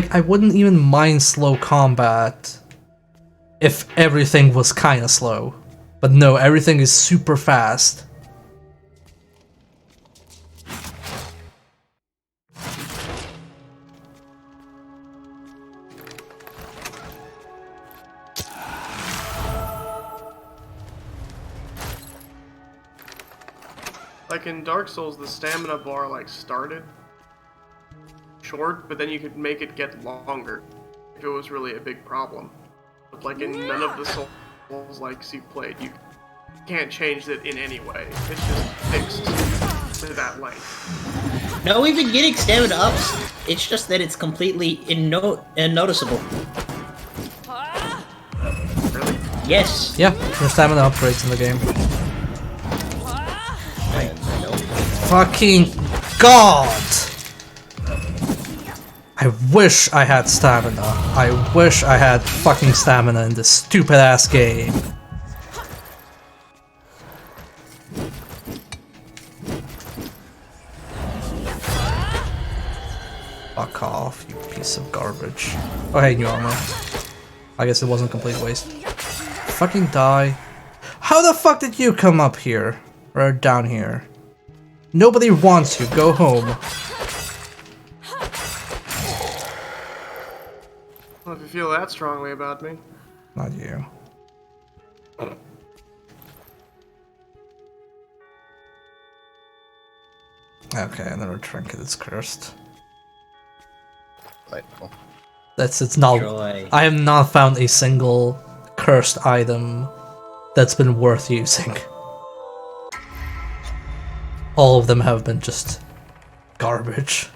I wouldn't even mind slow combat if everything was kinda slow. But no, everything is super fast. Like in Dark Souls, the stamina bar like started short, but then you could make it get longer if it was really a big problem. But like in none of the Souls likes you played, you can't change it in any way. It's just fixed to that length. No, we've been getting stamina ups. It's just that it's completely unnoticeable. Really? Yes. Yeah, there's stamina upgrades in the game. And I know. Fucking God! I wish I had stamina. I wish I had fucking stamina in this stupid ass game. Fuck off, you piece of garbage. Oh hey, new armor. I guess it wasn't a complete waste. Fucking die. How the fuck did you come up here? Or down here? Nobody wants you, go home. Well, if you feel that strongly about me. Not you. Okay, another trinket is cursed. Delightful. It's not. Joy. I have not found a single cursed item that's been worth using. All of them have been just garbage.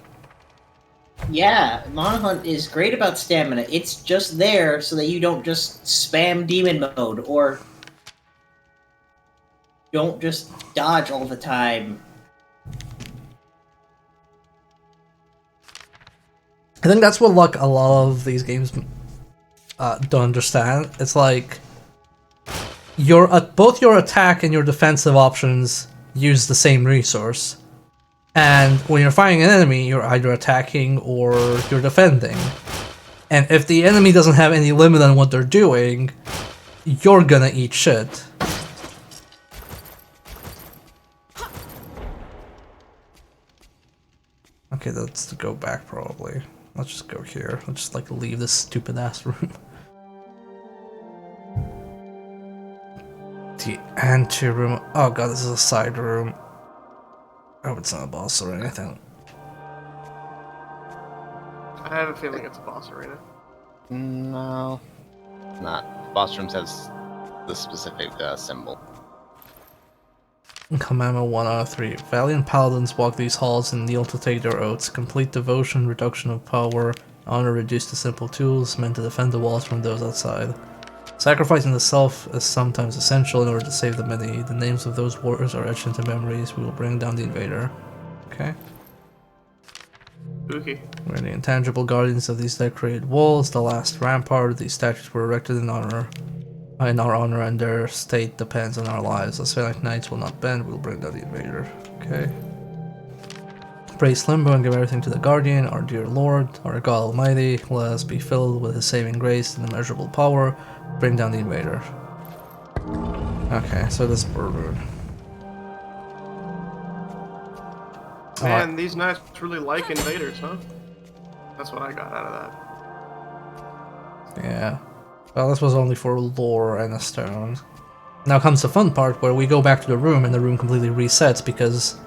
Yeah, Monohunt is great about stamina. It's just there so that you don't just spam demon mode or don't just dodge all the time. I think that's what like a lot of these games don't understand. It's like both your attack and your defensive options use the same resource. And when you're fighting an enemy, you're either attacking or you're defending. And if the enemy doesn't have any limit on what they're doing, you're gonna eat shit. Okay, let's go back probably. Let's just go here. Let's just like leave this stupid ass room. The anteroom. Oh god, this is a side room. I hope it's not a boss or anything. I have a feeling it's a boss arena. No, not. Boss rooms has the specific symbol. Commandment 1 out of 3. Valiant paladins walk these halls and kneel to take their oaths. Complete devotion, reduction of power, honor reduced to simple tools meant to defend the walls from those outside. Sacrificing the self is sometimes essential in order to save the many. The names of those warriors are etched into memories. We will bring down the invader. Okay. Spooky. We're the intangible guardians of these decorated walls, the last rampart. These statues were erected in our honor, and their state depends on our lives. The Sphenic Knights will not bend, we'll bring down the invader. Okay. Praise Limbo and give everything to the Guardian, our dear Lord, our God Almighty. Let us be filled with His saving grace and immeasurable power. Bring down the invader. Okay, so this is Bird Rune. Man, these knights really like invaders, huh? That's what I got out of that. Yeah. Well, this was only for lore and a stone. Now comes the fun part where we go back to the room and the room completely resets because,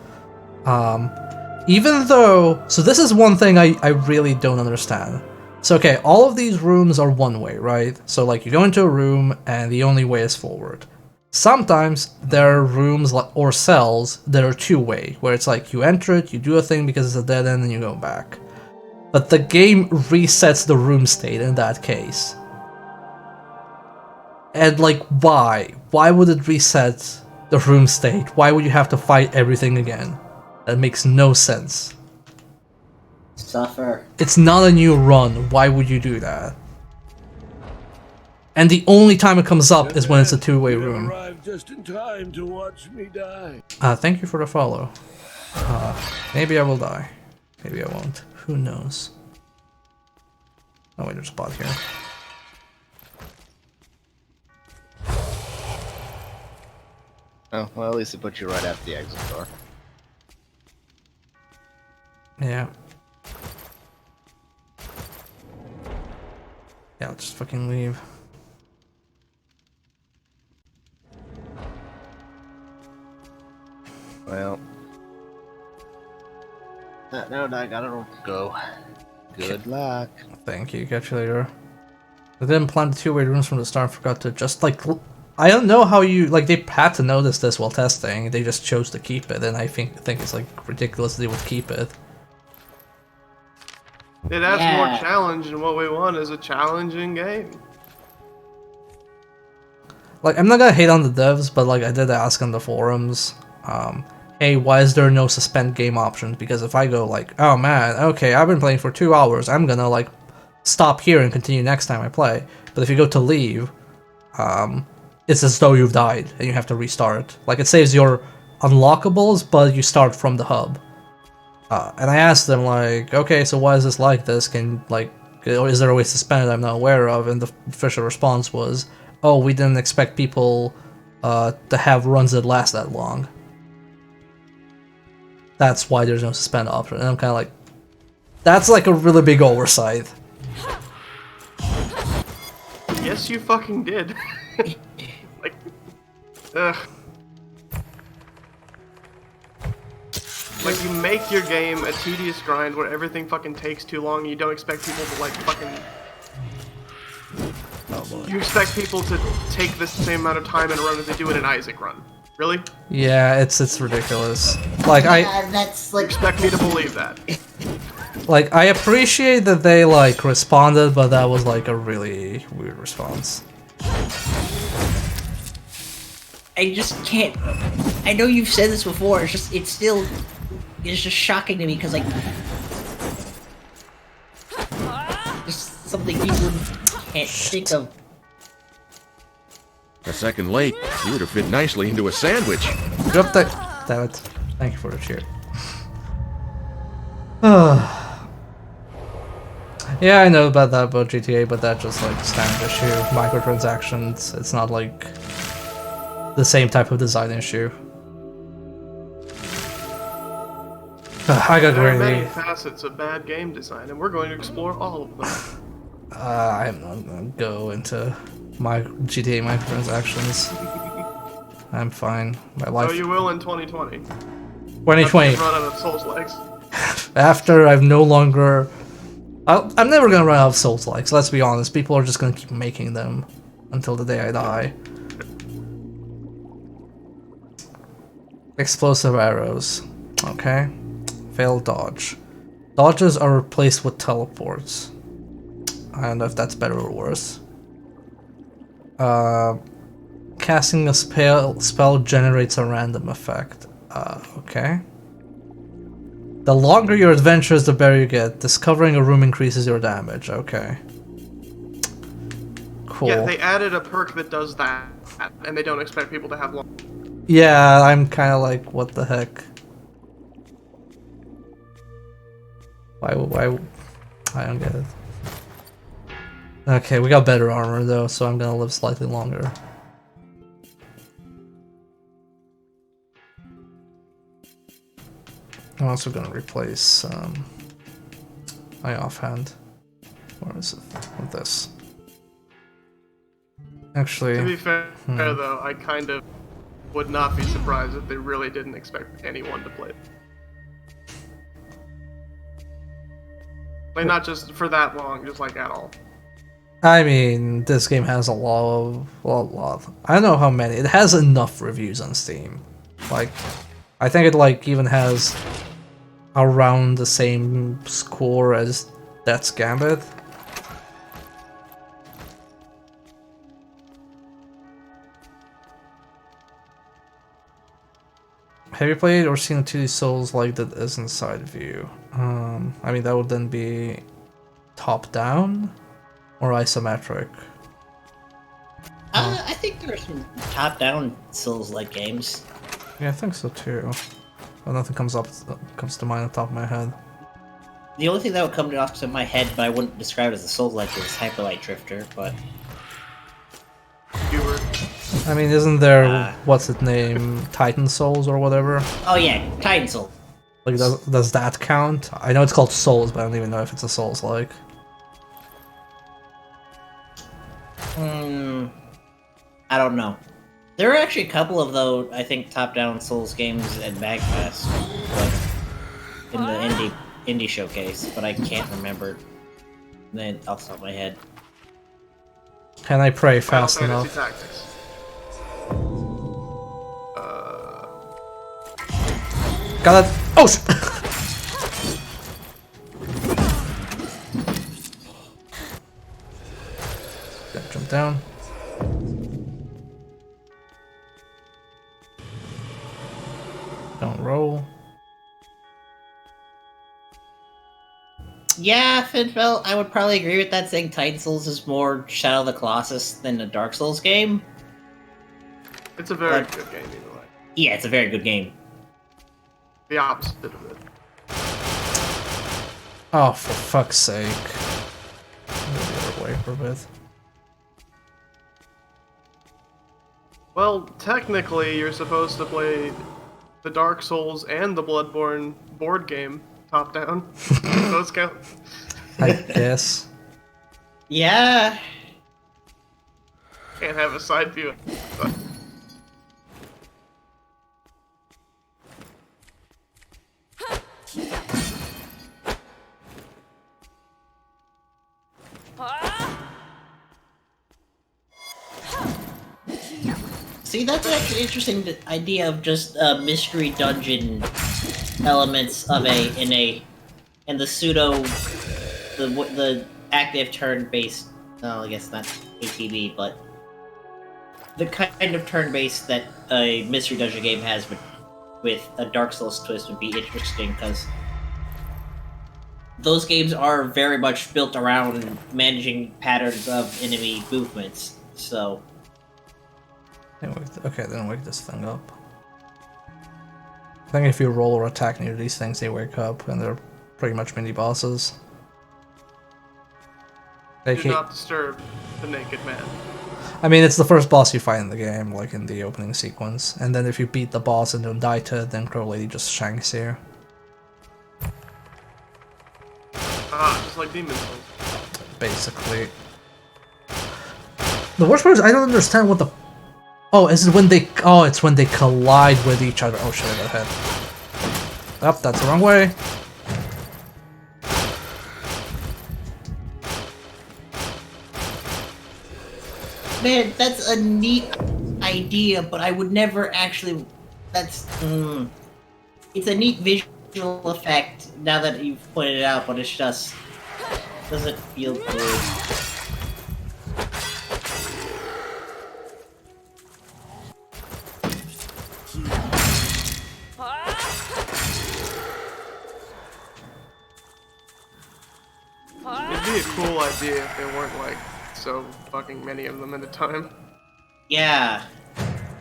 even though, so this is one thing I really don't understand. So okay, all of these rooms are one way, right? So like you go into a room and the only way is forward. Sometimes there are rooms or cells that are two-way, where it's like you enter it, you do a thing because it's a dead end and you go back. But the game resets the room state in that case. And like, why? Why would it reset the room state? Why would you have to fight everything again? That makes no sense. Suffer. It's not a new run. Why would you do that? And the only time it comes up is when it's a two-way room. Arrived just in time to watch me die. Thank you for the follow. Maybe I will die. Maybe I won't. Who knows? Oh wait, there's a bot here. Oh, well, at least it put you right at the exit door. Yeah. Yeah, let's just fucking leave. Well, that note, I gotta go. Good luck. Thank you, catch you later. They didn't plan the two-way rooms from the start, forgot to just like... I don't know how you... Like, they had to notice this while testing, they just chose to keep it, and I think it's like ridiculous they would keep it. It adds more challenge, and what we want is a challenging game. Like, I'm not gonna hate on the devs, but like, I did ask on the forums, hey, why is there no suspend game options? Because if I go like, oh man, okay, I've been playing for 2 hours, I'm gonna like stop here and continue next time I play. But if you go to leave, it's as though you've died and you have to restart. Like, it saves your unlockables, but you start from the hub. And I asked them like, okay, so why is this like this? Can like, or is there a way to suspend it I'm not aware of? And the official response was, oh, we didn't expect people to have runs that last that long. That's why there's no suspend option. And I'm kind of like, that's like a really big oversight. Yes, you fucking did. Like, ugh. Like, you make your game a tedious grind where everything fucking takes too long and you don't expect people to, like, fucking... Oh boy. You expect people to take the same amount of time in a run as they do in an Isaac run. Really? Yeah, it's ridiculous. Like, That's like... Expect me to believe that. Like, I appreciate that they, like, responded, but that was, like, a really weird response. I just can't... I know you've said this before, it's just shocking to me, because, like... Just something you wouldn't can't think of. A second late, you would have fit nicely into a sandwich. Drop the. Damn it. Thank you for the cheer. Yeah, I know about that about GTA, but that's just like standard issue. Microtransactions, it's not like the same type of design issue. I got There are many greedy. facets of bad game design, and we're going to explore all of them. I'm not gonna go into my GTA microtransactions. I'm fine. My life. Oh, you will in 2020. 2020. Run out of Souls likes. After I've no longer. I'm never gonna run out of Souls likes. Let's be honest. People are just gonna keep making them until the day I die. Explosive arrows. Okay. Failed dodge. Dodges are replaced with teleports. I don't know if that's better or worse. Casting a spell generates a random effect. Okay. The longer your adventures, the better you get. Discovering a room increases your damage. Okay. Cool. Yeah, they added a perk that does that, and they don't expect people to have long. Yeah, I'm kind of like, what the heck? Why? I don't get it. Okay, we got better armor though, so I'm gonna live slightly longer. I'm also gonna replace my offhand. Where is it? With this. Actually, To be fair, though, I kind of would not be surprised if they really didn't expect anyone to play it. Like, not just for that long, just like at all. I mean, this game has a lot. I don't know how many. It has enough reviews on Steam. Like, I think it like even has around the same score as Death's Gambit. Have you played or seen a 2D Souls like that is inside view? I mean, that would then be top-down or isometric. I think there are some top-down Souls-like games. Yeah, I think so too. But nothing comes to mind on the top of my head. The only thing that would come off to my head, but I wouldn't describe it as a Souls-like, is Hyperlight Drifter. But You were. I mean, isn't there what's its name, Titan Souls or whatever? oh yeah, Titan Soul. Like, does that count? I know it's called Souls, but I don't even know if it's a Souls like. I don't know. There are actually a couple of though. I think top-down Souls games at Magfest, but in the indie showcase, but I can't remember then off the top of my head. Can I pray Final fast Fantasy enough? Tactics. Got it. Oh! Gotta jump down. Don't roll. Yeah, Finfeld, I would probably agree with that, saying Titan Souls is more Shadow of the Colossus than a Dark Souls game. It's a very But- good game either way. Yeah, it's a very good game. The opposite of it. Oh, for fuck's sake. Go the other way for a bit. Well, technically, you're supposed to play the Dark Souls and the Bloodborne board game top down. Those count. I guess. Yeah. Can't have a side view. See, that's actually an interesting idea of just mystery dungeon elements of and the pseudo, the active turn-based. No, I guess not ATB, but the kind of turn-based that a mystery dungeon game has, with a Dark Souls twist would be interesting because those games are very much built around managing patterns of enemy movements. So Okay, then wake this thing up. I think if you roll or attack near these things, they wake up, and they're pretty much mini bosses. Do not disturb the naked man. I mean, it's the first boss you fight in the game, like in the opening sequence. And then if you beat the boss and don't die to it, then Crow Lady just shanks you. Ah, just like Demon Souls. Basically. The worst part is I don't understand what the... Oh, is it when they... Oh, it's when they collide with each other. Oh shit, I got hit. Up, that's the wrong way. man, that's a neat idea, but I would never actually. That's it's a neat visual effect now that you've pointed it out, but it's just doesn't feel good. It'd be a cool idea if there weren't like so fucking many of them at a time. Yeah.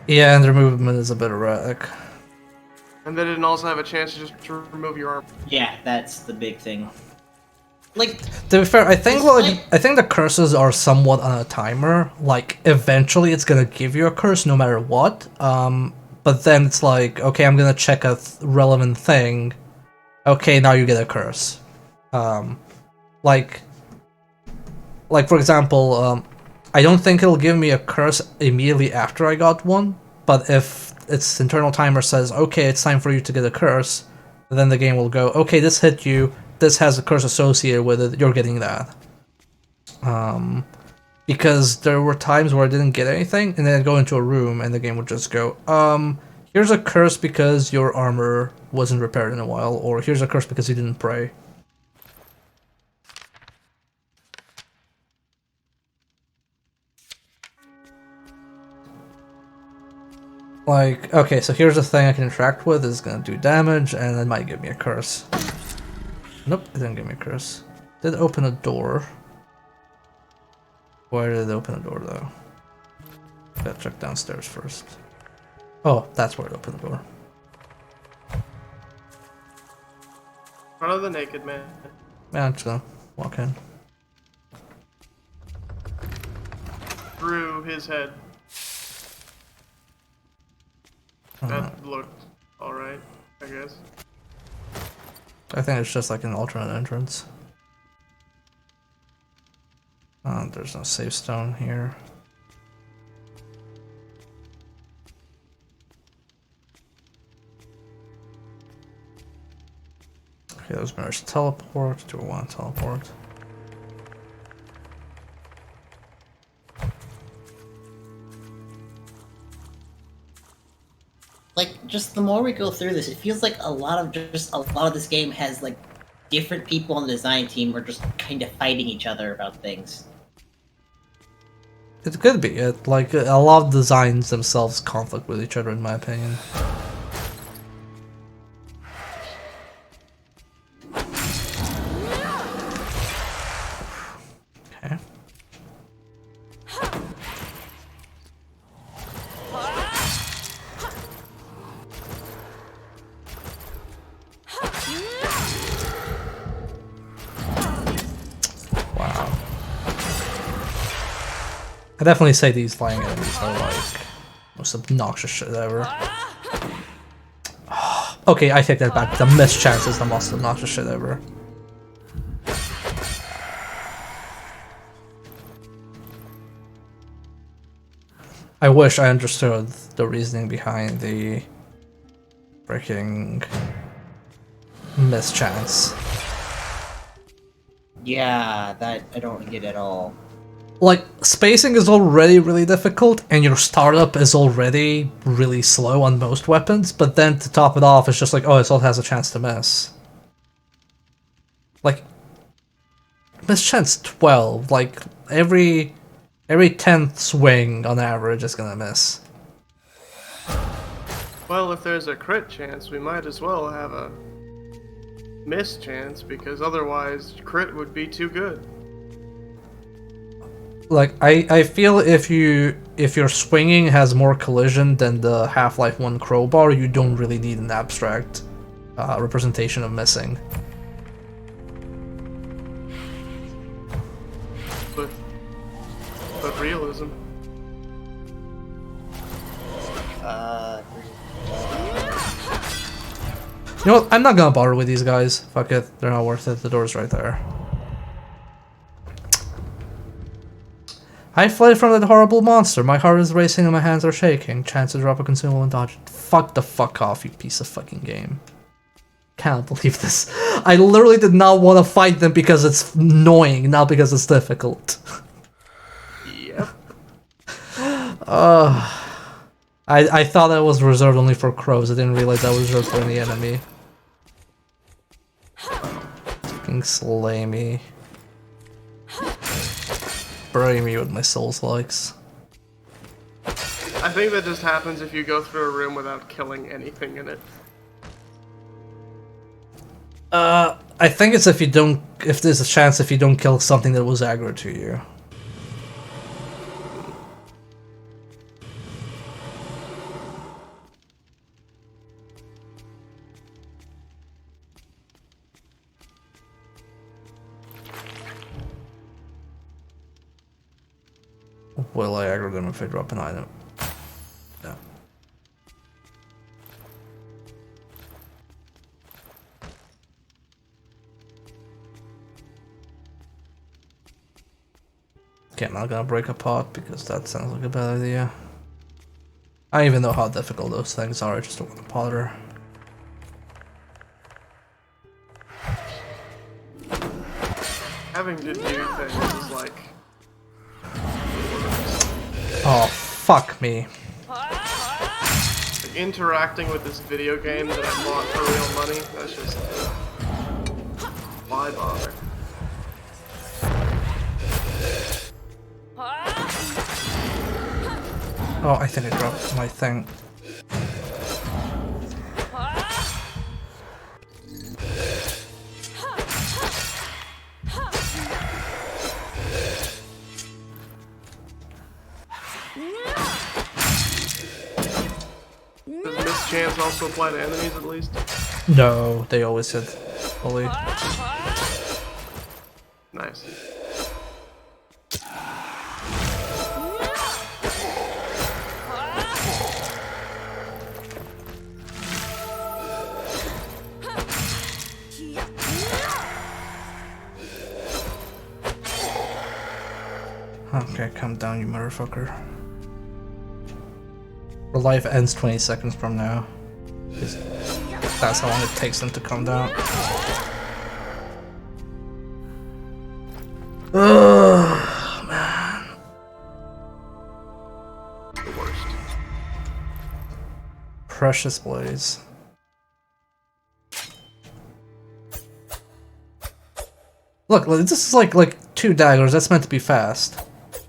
Yeah, and their movement is a bit erratic. And they didn't also have a chance to just remove your arm. Yeah, that's the big thing. Like, to be fair, I think I think the curses are somewhat on a timer. Like, eventually it's gonna give you a curse no matter what. But then it's like, okay, I'm gonna check a relevant thing. Okay, now you get a curse. Like for example, I don't think it'll give me a curse immediately after I got one, but if its internal timer says, okay, it's time for you to get a curse, then the game will go, okay, this hit you, this has a curse associated with it, you're getting that. Because there were times where I didn't get anything, and then I'd go into a room, and the game would just go, here's a curse because your armor wasn't repaired in a while, or here's a curse because you didn't pray. Like, okay, so here's a thing I can interact with, it's gonna do damage, and it might give me a curse. Nope, it didn't give me a curse. Did open a door. Where did it open a door, though? Gotta check downstairs first. Oh, that's where it opened the door. Front of the naked man. Yeah, I'm just gonna walk in. Through his head. That looked alright, I guess. I think it's just like an alternate entrance. There's no safe stone here. Okay, those mirrors teleport. Do we want to teleport? like just the more we go through this, it feels like a lot of this game has like different people on the design team are just kind of fighting each other about things. It could be. Like a lot of designs themselves conflict with each other, in my opinion. Okay. Wow. I definitely say these flying enemies are like most obnoxious shit ever. Okay, I take that back. The missed chance is the most obnoxious shit ever. I wish I understood the reasoning behind the freaking missed chance. Yeah, that I don't get at all. Like, spacing is already really difficult, and your startup is already really slow on most weapons, but then to top it off, it's just like, oh, it all has a chance to miss. Like, miss chance 12, like, every 10th swing on average is gonna miss. Well, if there's a crit chance, we might as well have a miss chance, because otherwise crit would be too good. Like I feel if your swinging has more collision than the Half-Life 1 crowbar, you don't really need an abstract representation of missing. But realism. You know what? I'm not gonna bother with these guys. Fuck it, they're not worth it. The door's right there. I fled from that horrible monster. My heart is racing and my hands are shaking. Chance to drop a consumable and dodge it. Fuck the fuck off, you piece of fucking game. Can't believe this. I literally did not want to fight them because it's annoying, not because it's difficult. Yep. I thought that was reserved only for crows. I didn't realize that was reserved for any enemy. Fucking slay me. Bury me with my soul's likes. I think that just happens if you go through a room without killing anything in it. I think it's if there's a chance if you don't kill something that was aggro to you. Will I aggro them if I drop an item? No. Okay, I'm not gonna break a pot because that sounds like a bad idea. I don't even know how difficult those things are, I just don't want to bother. Having to do things is like... Oh, fuck me. interacting with this video game that I bought for real money. That's just... why bother? Oh, I think I dropped my thing. Does mischance also apply to enemies at least? No, they always hit fully. Nice. Okay, calm down, you motherfucker. Her life ends 20 seconds from now. That's how long it takes them to calm down. Ugh, man. The worst. Precious Blaze. Look, this is like 2 daggers. That's meant to be fast.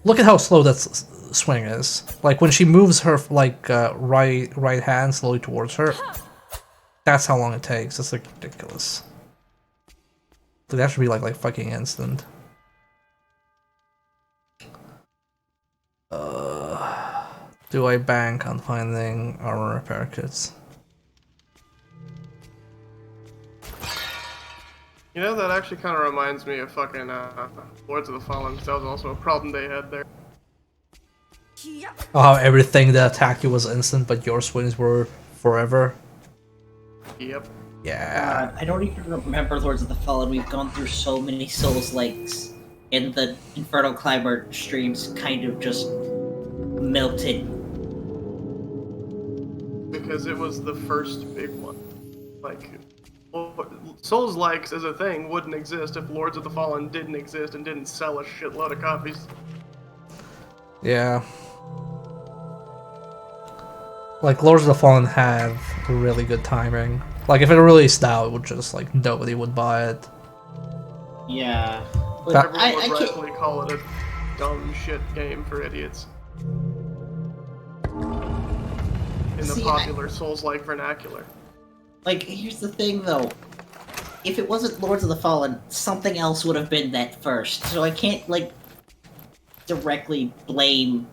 Look at how slow that swing is. Like when she moves her right hand slowly towards her. That's how long it takes. That's like ridiculous. Like, that should be like fucking instant. Do I bank on finding armor repair kits? You know, that actually kind of reminds me of fucking Lords of the Fallen, because that was also a problem they had there. Oh, how everything that attacked you was instant, but your swings were forever? Yep. Yeah. I don't even remember Lords of the Fallen. We've gone through so many Souls-likes, and the Inferno Climber streams kind of just melted. Because it was the first big one. Like, Souls-likes as a thing wouldn't exist if Lords of the Fallen didn't exist and didn't sell a shitload of copies. Yeah. Like, Lords of the Fallen have really good timing. Like, if it released now, it would just, like, nobody would buy it. Yeah. But That- Everyone would I can't... rightfully call it a dumb shit game for idiots. In the See, popular Souls-like vernacular. Like, here's the thing, though. if it wasn't Lords of the Fallen, something else would have been that first. So I can't, like, directly blame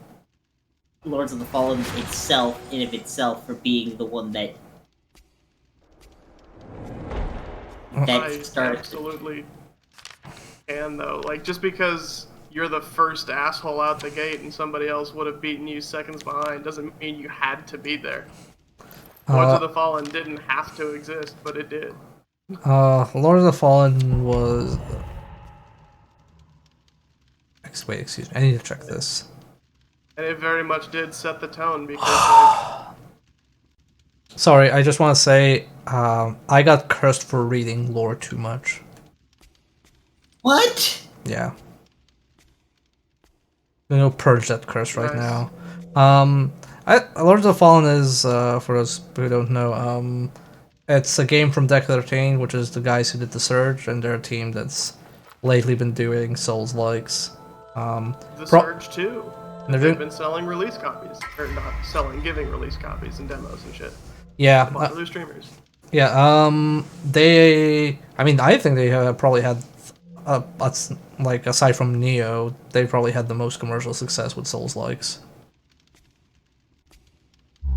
Lords of the Fallen itself, in of itself, for being the one that I started. absolutely can, though. Like, just because you're the first asshole out the gate and somebody else would have beaten you seconds behind doesn't mean you had to be there. Lords of the Fallen didn't have to exist, but it did. Lord of the Fallen was... Wait, excuse me. I need to check this. And it very much did set the tone because, like, Sorry, I just want to say, I got cursed for reading lore too much. What? Yeah. I'm gonna purge that curse right Nice. now. Lord of the Fallen is, for those who don't know, it's a game from Deck 13, which is the guys who did The Surge, and they're a team that's lately been doing Souls-likes. The Surge 2. They're They've doing- been selling release copies. Or not selling, giving release copies and demos and shit. Yeah, Popular streamers. yeah, they... I mean, I think they probably had, like, aside from Neo, they probably had the most commercial success with Souls-likes.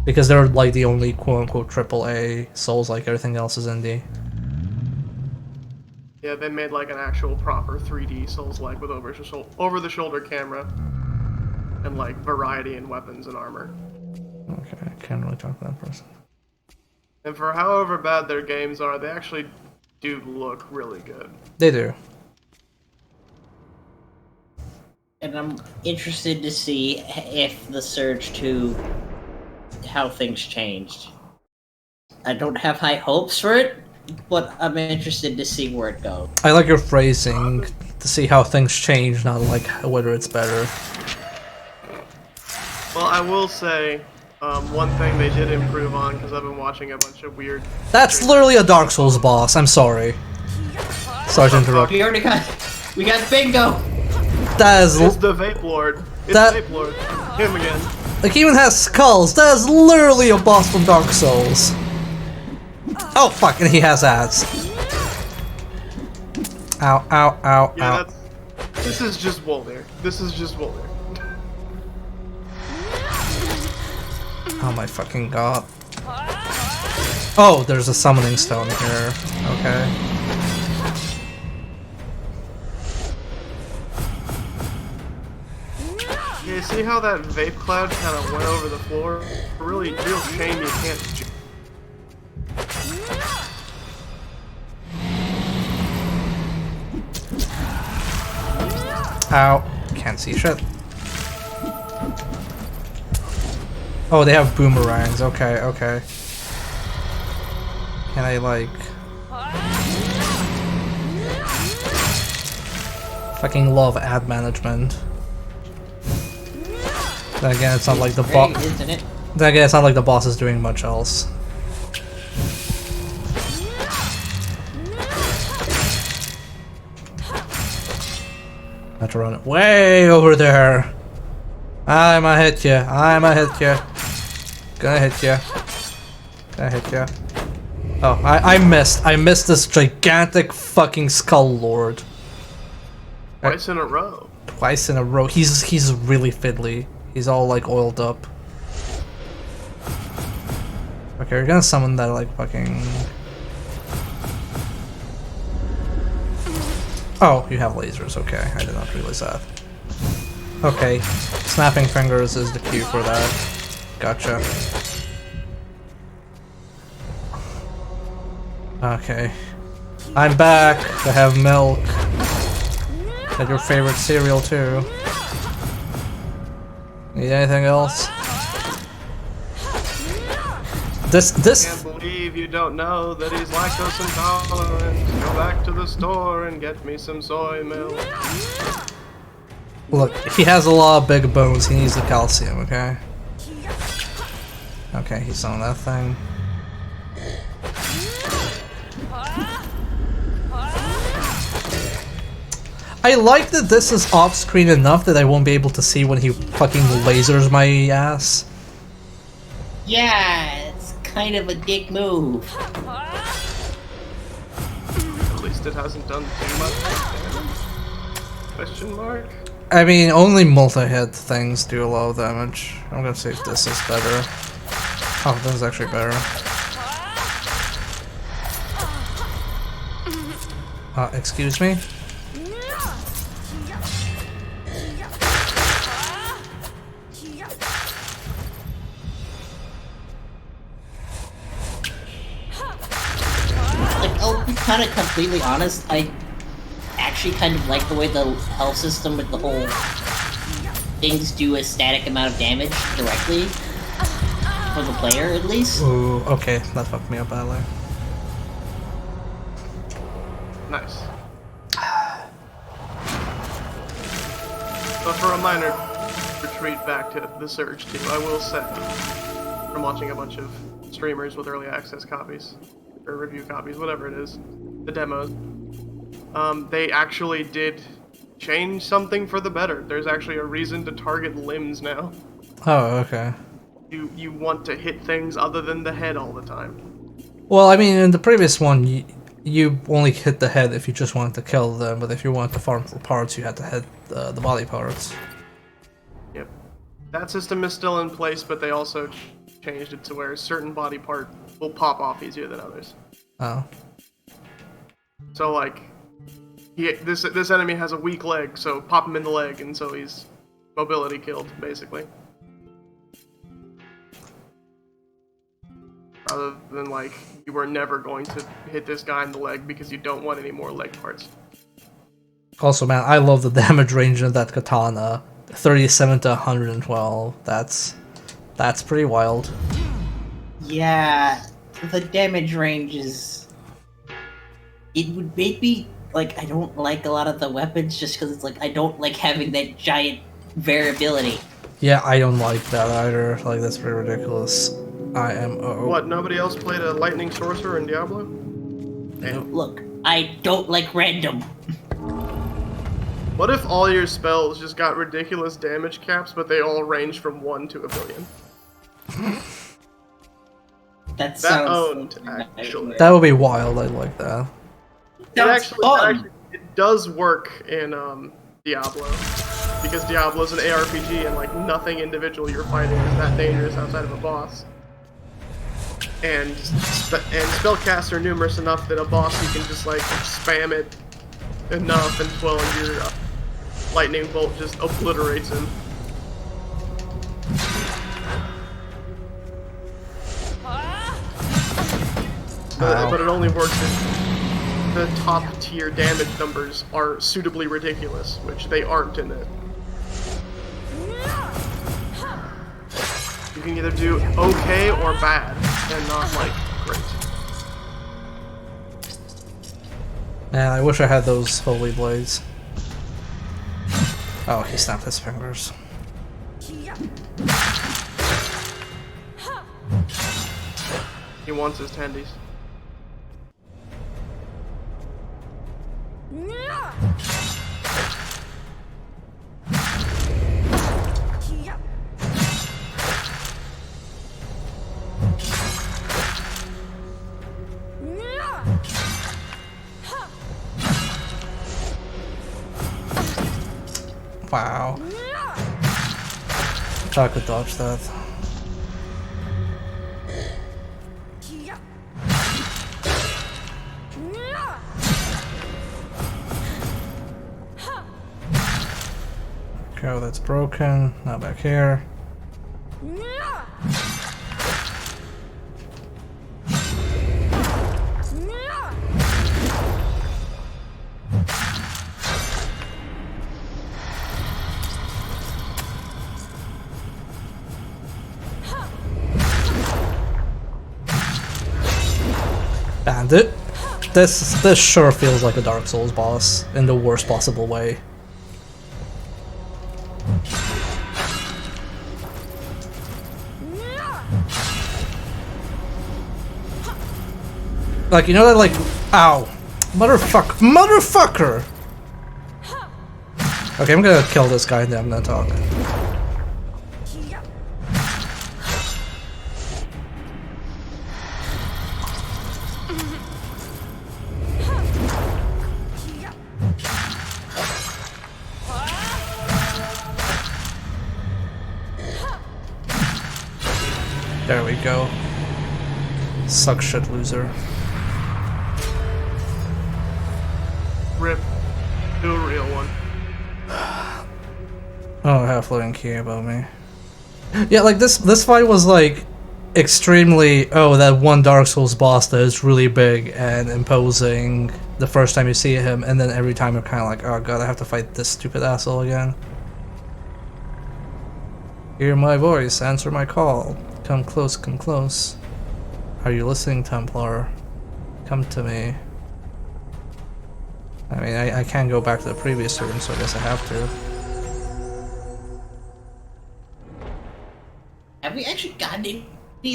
Because they're, like, the only quote-unquote AAA Souls-like, everything else is indie. Yeah, they made like an actual proper 3D Souls-like with over-the-shoulder camera and like variety in weapons and armor. Okay, I can't really talk to that person. And for however bad their games are, they actually do look really good. They do. And I'm interested to see if the Surge 2, how things changed. I don't have high hopes for it, but I'm interested to see where it goes. I like your phrasing, to see how things change, not like whether it's better. Well, I will say, one thing they did improve on, because I've been watching a bunch of weird... That's literally a Dark Souls boss, I'm sorry. Sorry to interrupt. We already got... We got bingo! That is... It's the Vape Lord. It's That- Vape Lord. Him again. Like, he even has skulls. That is literally a boss from Dark Souls. Oh, fuck, and he has ads. Ow, ow, ow, Yeah, ow. that's... This is just Woldir. This is just Woldir. Oh my fucking god. Oh, there's a summoning stone here. Okay. You see how that vape cloud kind of went over the floor? Really, real shame you can't... Ow. Can't see shit. Oh, they have boomerangs. Okay, okay. Can I, like... Fucking love ad management. Then again, it's not like the Great, boss. isn't it? Then again, it's not like the boss is doing much else. I have to run way over there. I'ma hit you. I'ma hit you. Gonna hit you. Gonna hit you. Oh, I missed. I missed this gigantic fucking skull lord. Twice in a row. Twice in a row. He's really fiddly. He's all like oiled up. Okay, we're gonna summon that like fucking... Oh, you have lasers, okay. I did not realize that. Okay, snapping fingers is the cue for that. Gotcha. Okay. I'm back to have milk. Had your favorite cereal too. Need anything else? This Can't believe you don't know that he's lactose intolerant. Go back to the store and get me some soy milk. Look, he has a lot of big bones, he needs the calcium, okay? Okay, he's on that thing. I like that this is off-screen enough that I won't be able to see when he fucking lasers my ass. Yeah, it's kind of a dick move. least it hasn't done too much damage. Question mark? I mean, only multi-hit things do a lot of damage. I'm gonna see if this is better. Oh, this is actually better. Excuse me? Like, I'll be kind of completely honest, I actually kind of like the way the health system with the whole things do a static amount of damage directly. For the player, at least. Ooh, okay, that fucked me up badly. Nice. But for a minor retreat back to the Surge 2, I will say, from watching a bunch of streamers with early access copies, or review copies, whatever it is, the demos, they actually did change something for the better. There's actually a reason to target limbs now. Oh, okay. You want to hit things other than the head all the time. Well, I mean, in the previous one, you only hit the head if you just wanted to kill them, but if you wanted to farm for parts, you had to hit the body parts. Yep. That system is still in place, but they also changed it to where a certain body part will pop off easier than others. Oh. So, like, this enemy has a weak leg, so pop him in the leg, and so he's mobility killed, basically. Rather than, like, you were never going to hit this guy in the leg because you don't want any more leg parts. Also, man, I love the damage range of that katana. 37 to 112. That's pretty wild. Yeah, the damage range is... It would make me, like, I don't like a lot of the weapons just because it's like, I don't like having that giant variability. Yeah, I don't like that either. Like, that's pretty ridiculous. What, nobody else played a lightning sorcerer in Diablo? Look, I don't like random. What if all your spells just got ridiculous damage caps, but they all range from 1 to 1,000,000? That sounds owned, actually. That would be wild. I like that. It does work in Diablo, because Diablo's an ARPG and like nothing individual you're fighting is that dangerous outside of a boss. And spellcasts are numerous enough that a boss you can just like spam it enough until your lightning bolt just obliterates him. But it only works if the top tier damage numbers are suitably ridiculous, which they aren't in it. You can either do okay or bad, and not like great. Man, I wish I had those holy blades. Oh, he snapped his fingers. He wants his tendies. Wow. Thought I could dodge that. Okay, well, that's broken. Now back here. Bandit. This sure feels like a Dark Souls boss in the worst possible way. Like, you know that, like, ow, motherfucker! Okay, I'm gonna kill this guy and then I'm gonna talk. you go. Suck shit, loser. Rip. Do a real one. Oh, half-living key about me. Yeah, like this fight was like extremely, oh, that one Dark Souls boss that is really big and imposing the first time you see him, and then every time you're kind of like, oh god, I have to fight this stupid asshole again. Hear my voice, answer my call. Come close, come close. Are you listening, Templar? Come to me. I mean, I can't go back to the previous room, so I guess I have to. Have we actually gotten any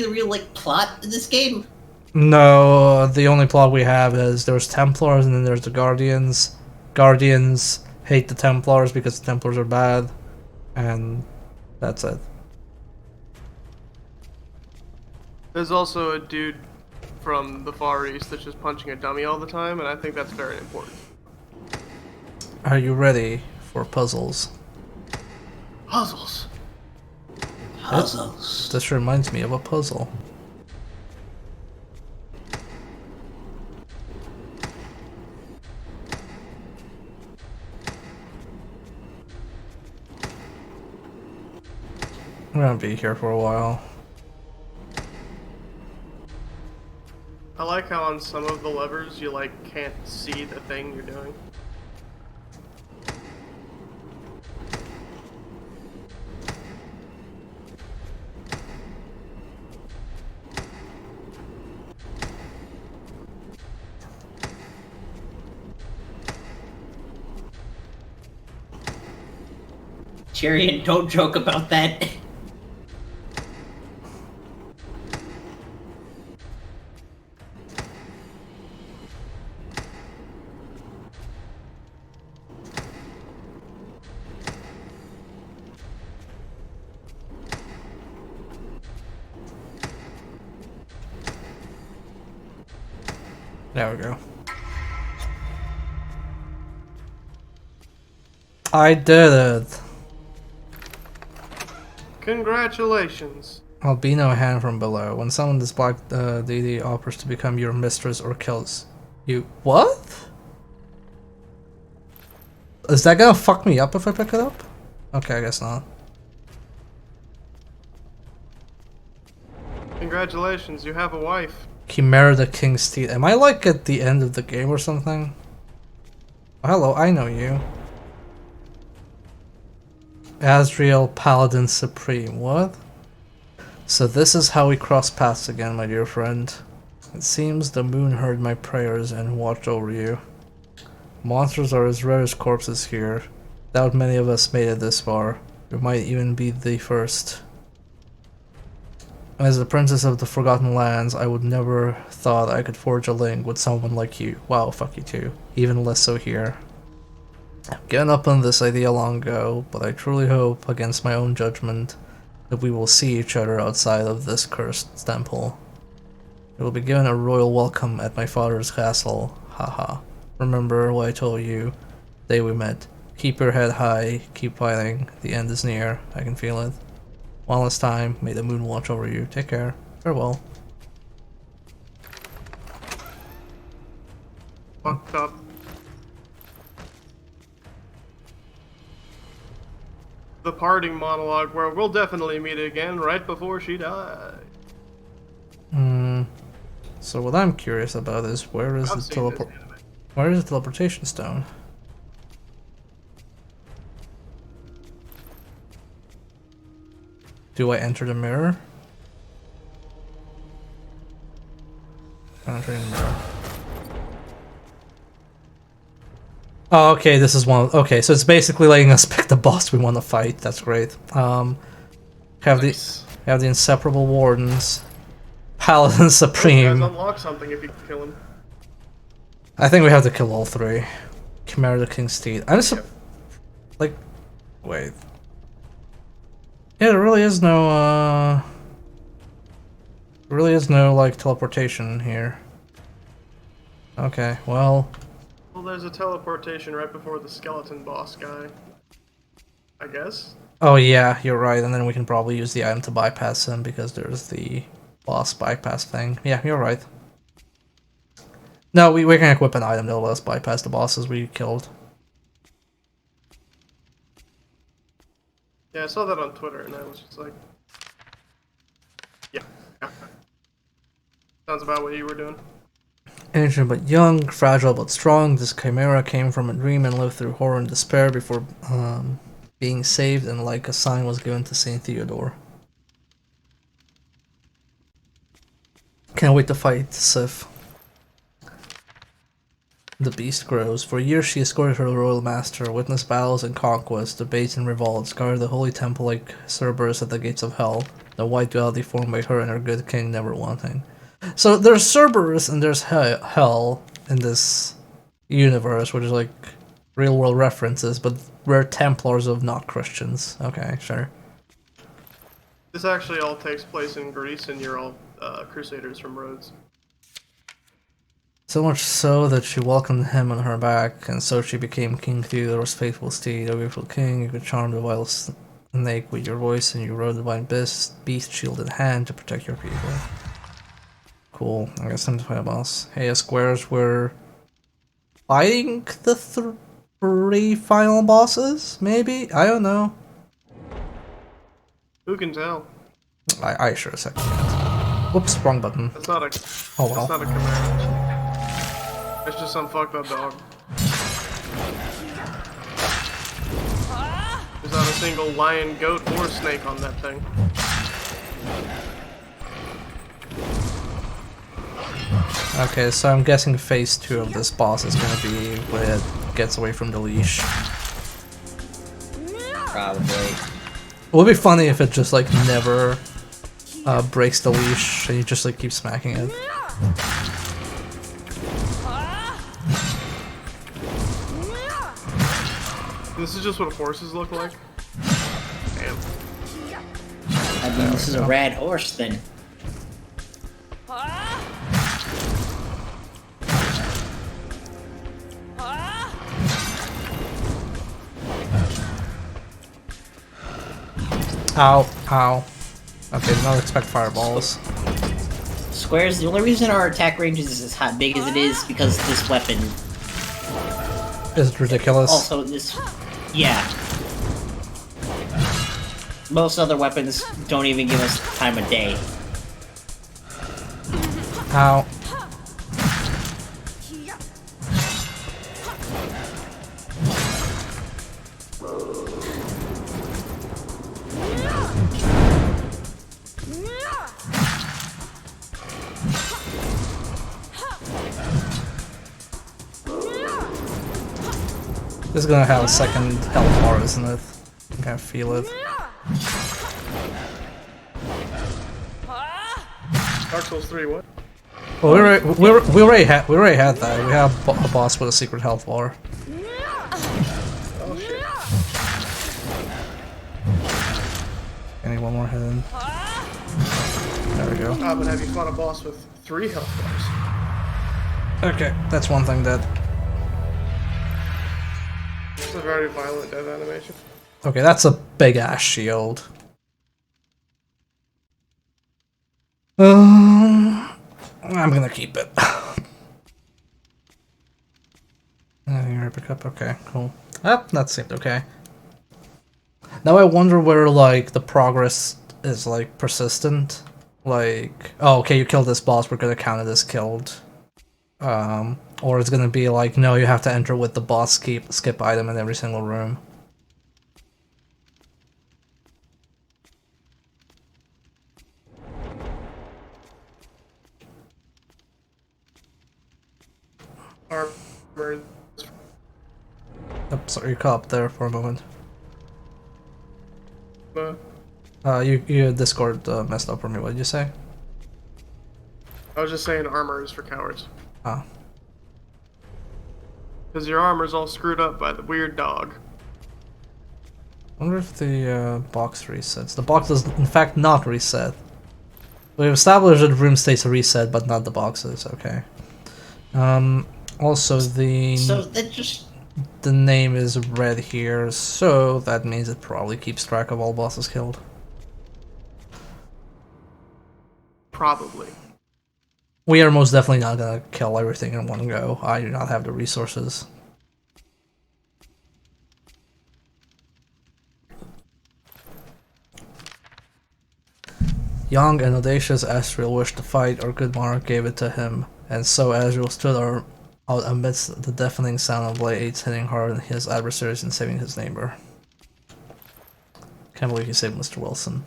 of the real, like, plot in this game? No, the only plot we have is there's Templars and then there's the Guardians. Guardians hate the Templars because the Templars are bad, and that's it. There's also a dude from the Far East that's just punching a dummy all the time, and I think that's very important. Are you ready for puzzles? Puzzles. Puzzles. This reminds me of a puzzle. I'm gonna be here for a while. I like how on some of the levers you like can't see the thing you're doing. Tyrion, don't joke about that. There we go. I did it! Congratulations. Albino hand from below. When someone this black deity offers to become your mistress or kills you. What? Is that gonna fuck me up if I pick it up? Okay, I guess not. Congratulations, you have a wife. Chimera the King's Teeth. Am I like at the end of the game or something? Oh, hello, I know you. Asriel Paladin Supreme. What? So this is how we cross paths again, my dear friend. It seems the moon heard my prayers and watched over you. Monsters are as rare as corpses here. Doubt many of us made it this far. We might even be the first. As the princess of the Forgotten Lands, I would never thought I could forge a link with someone like you. Wow, fuck you too. Even less so here. I've given up on this idea long ago, but I truly hope, against my own judgment, that we will see each other outside of this cursed temple. You will be given a royal welcome at my father's castle. Haha. Remember what I told you the day we met. Keep your head high, keep fighting. The end is near. I can feel it. One last time, may the moon watch over you. Take care. Farewell. Fucked up. The parting monologue where we'll definitely meet again right before she dies. So what I'm curious about is where is where is the teleportation stone? Do I enter the mirror? Entering the mirror. Oh, okay, this is one. Okay, so it's basically letting us pick the boss we want to fight. That's great. Have Nice. the inseparable wardens, Paladin You guys Supreme. unlock something if you kill him. I think we have to kill all three. Chimera the King's Teeth. I'm just like, wait. Yeah, there really is no like teleportation here. Okay, well. Well, there's a teleportation right before the skeleton boss guy. I guess. Oh yeah, you're right, and then we can probably use the item to bypass him because there's the boss bypass thing. Yeah, you're right. No, we can equip an item that'll let us bypass the bosses we killed. Yeah, I saw that on Twitter, and I was just like, yeah. Sounds about what you were doing. Ancient but young, fragile but strong, this chimera came from a dream and lived through horror and despair before being saved, and like a sign was given to Saint Theodore. Can't wait to fight Sif. The beast grows. For years she escorted her royal master, witnessed battles and conquests, debates and revolts, guarded the holy temple like Cerberus at the gates of hell, the white duality formed by her and her good king never wanting. So there's Cerberus and there's hell in this universe, which is like real world references, but we're Templars of not Christians. Okay, sure. This actually all takes place in Greece, and you're all Crusaders from Rhodes. So much so that she welcomed him on her back, and so she became King Theodore's faithful steed. O beautiful king, you could charm the vile snake with your voice, and you rode the divine beast shield in hand to protect your people. Cool, I guess time to fight a boss. Hey, Squares, we're fighting the three final bosses? Maybe? I don't know. Who can tell? I sure as heck can't. Whoops, wrong button. That's not a. Oh well. That's not a chimera. It's just some fucked up dog. There's not a single lion, goat, or snake on that thing. Okay, so I'm guessing phase 2 of this boss is gonna be when it gets away from the leash. Probably. It would be funny if it just like never breaks the leash and you just like keep smacking it. This is just what horses look like. Damn. I mean, this is a rad horse then. Ow, ow. Okay, do not expect fireballs. Squares, the only reason our attack range is as hot big as it is because this weapon. Is ridiculous. Also, this. Yeah. Most other weapons don't even give us time of day. Ow. This is gonna have a second health bar, isn't it? I can feel it. Dark Souls 3, what? Well, we already had that. We have a boss with a secret health bar. Oh shit. Any one more hidden. There we go. But have you fought a boss with 3 health bars? Okay, that's one thing dead. It's a very violent death animation. Okay, that's a big ass shield. I'm gonna keep it. Here, pick up. Okay, cool. Ah, that seemed okay. Now I wonder where like the progress is like persistent. Like, oh, okay, you killed this boss, we're gonna count it as killed. Or it's gonna be like, no, you have to enter with the boss skip item in every single room. Armor. Oops, sorry, you caught up there for a moment. Uh, You Discord messed up for me. What did you say? I was just saying armor is for cowards. Ah. Because your armor's all screwed up by the weird dog. I wonder if the box resets. The box does in fact not reset. We've established that the room stays reset, but not the boxes. Okay. Also So that just. the name is red here, so that means it probably keeps track of all bosses killed. Probably. We are most definitely not gonna kill everything in one go. I do not have the resources. Young and audacious Asriel wished to fight, our good monarch gave it to him, and so Asriel stood out amidst the deafening sound of blades hitting hard at his adversaries and saving his neighbor. Can't believe he saved Mr. Wilson.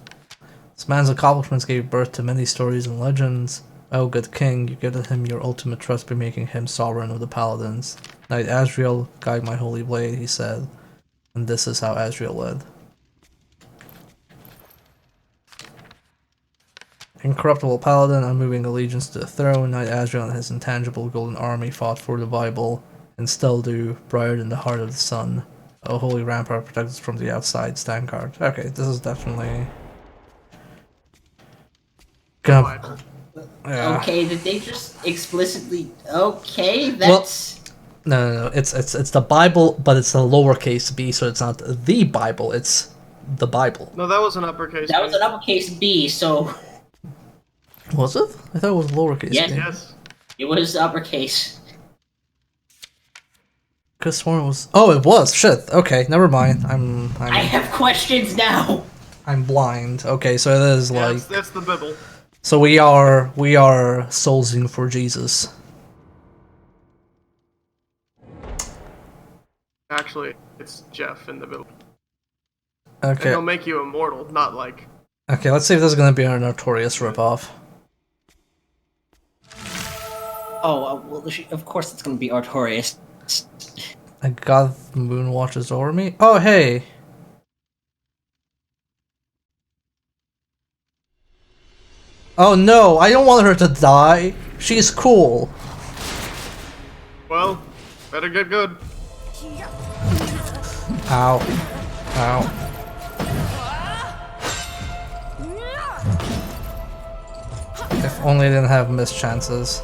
This man's accomplishments gave birth to many stories and legends. O good king, you gifted him your ultimate trust by making him sovereign of the paladins. Knight Asriel, guide my holy blade, he said, and this is how Asriel led. Incorruptible paladin, unmoving allegiance to the throne, Knight Asriel and his intangible golden army fought for the Bible, and still do, brighter than the heart of the sun. A holy rampart protects us from the outside, stand guard. Okay, this is definitely... Bible. Yeah. Okay, did they just explicitly... Okay, that's... No, it's the Bible, but it's a lowercase b, so it's not the Bible, it's the Bible. No, that was an uppercase. That was an uppercase B, so... Was it? I thought it was lowercase Yes. b. Yes. It was uppercase. Could've sworn it was... Oh, it was! Shit, okay, never mind. I have questions now! I'm blind. Okay, so it is Yeah, like... that's the Bible. So we are soulsing for Jesus. Actually, it's Jeff in the Bible. And Okay. he'll make you immortal, not like... Okay, let's see if this is gonna be a notorious ripoff. Oh, well, of course it's gonna be Artorias. I got the moon watches over me. Oh, hey! Oh no, I don't want her to die. She's cool. Well, better get good. Ow. Ow. If only I didn't have missed chances.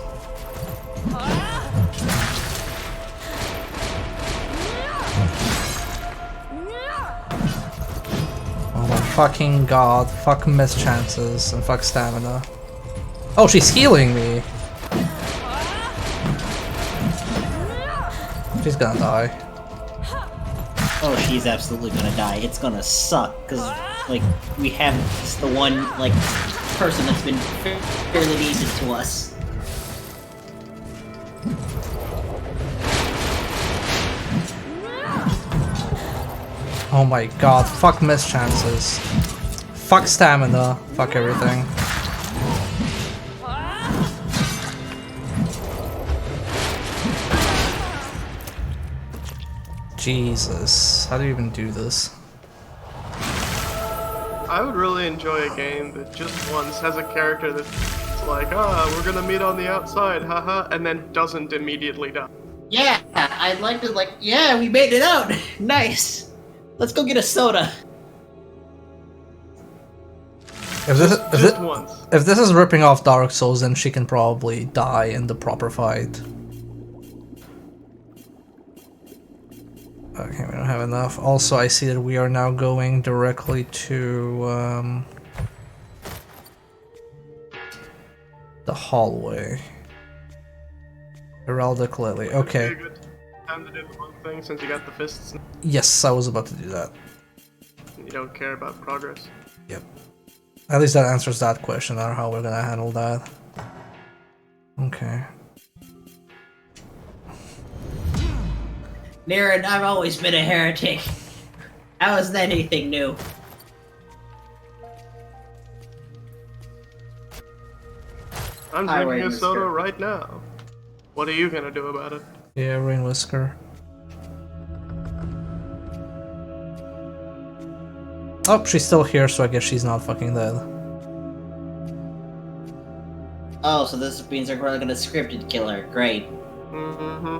Oh my fucking god. Fuck missed chances and fuck stamina. Oh, she's healing me! She's gonna die. Oh, she's absolutely gonna die. It's gonna suck, because, like, we have this the one, like, person that's been fairly decent to us. Oh my god, fuck missed chances. Fuck stamina. Fuck everything. Jesus, how do you even do this? I would really enjoy a game that just once has a character that's like, we're gonna meet on the outside, haha, and then doesn't immediately die. Yeah, I'd like to, like, yeah, we made it out! Nice! Let's go get a soda. If this is ripping off Dark Souls, then she can probably die in the proper fight. Okay, we don't have enough. Also, I see that we are now going directly to the hallway. Heraldic Lily. Okay. Good time to do the one thing since you got the fists. Yes, I was about to do that. You don't care about progress. Yep. At least that answers that question. I don't know how we're gonna handle that. Okay. Niran, I've always been a heretic. How is that anything new? I'm Hi, drinking a Rain soda Whisker. right now. What are you gonna do about it? Yeah, Rain Whisker. Oh, she's still here, so I guess she's not fucking dead. Oh, so this means they're probably gonna scripted kill her. Great. Mm-hmm.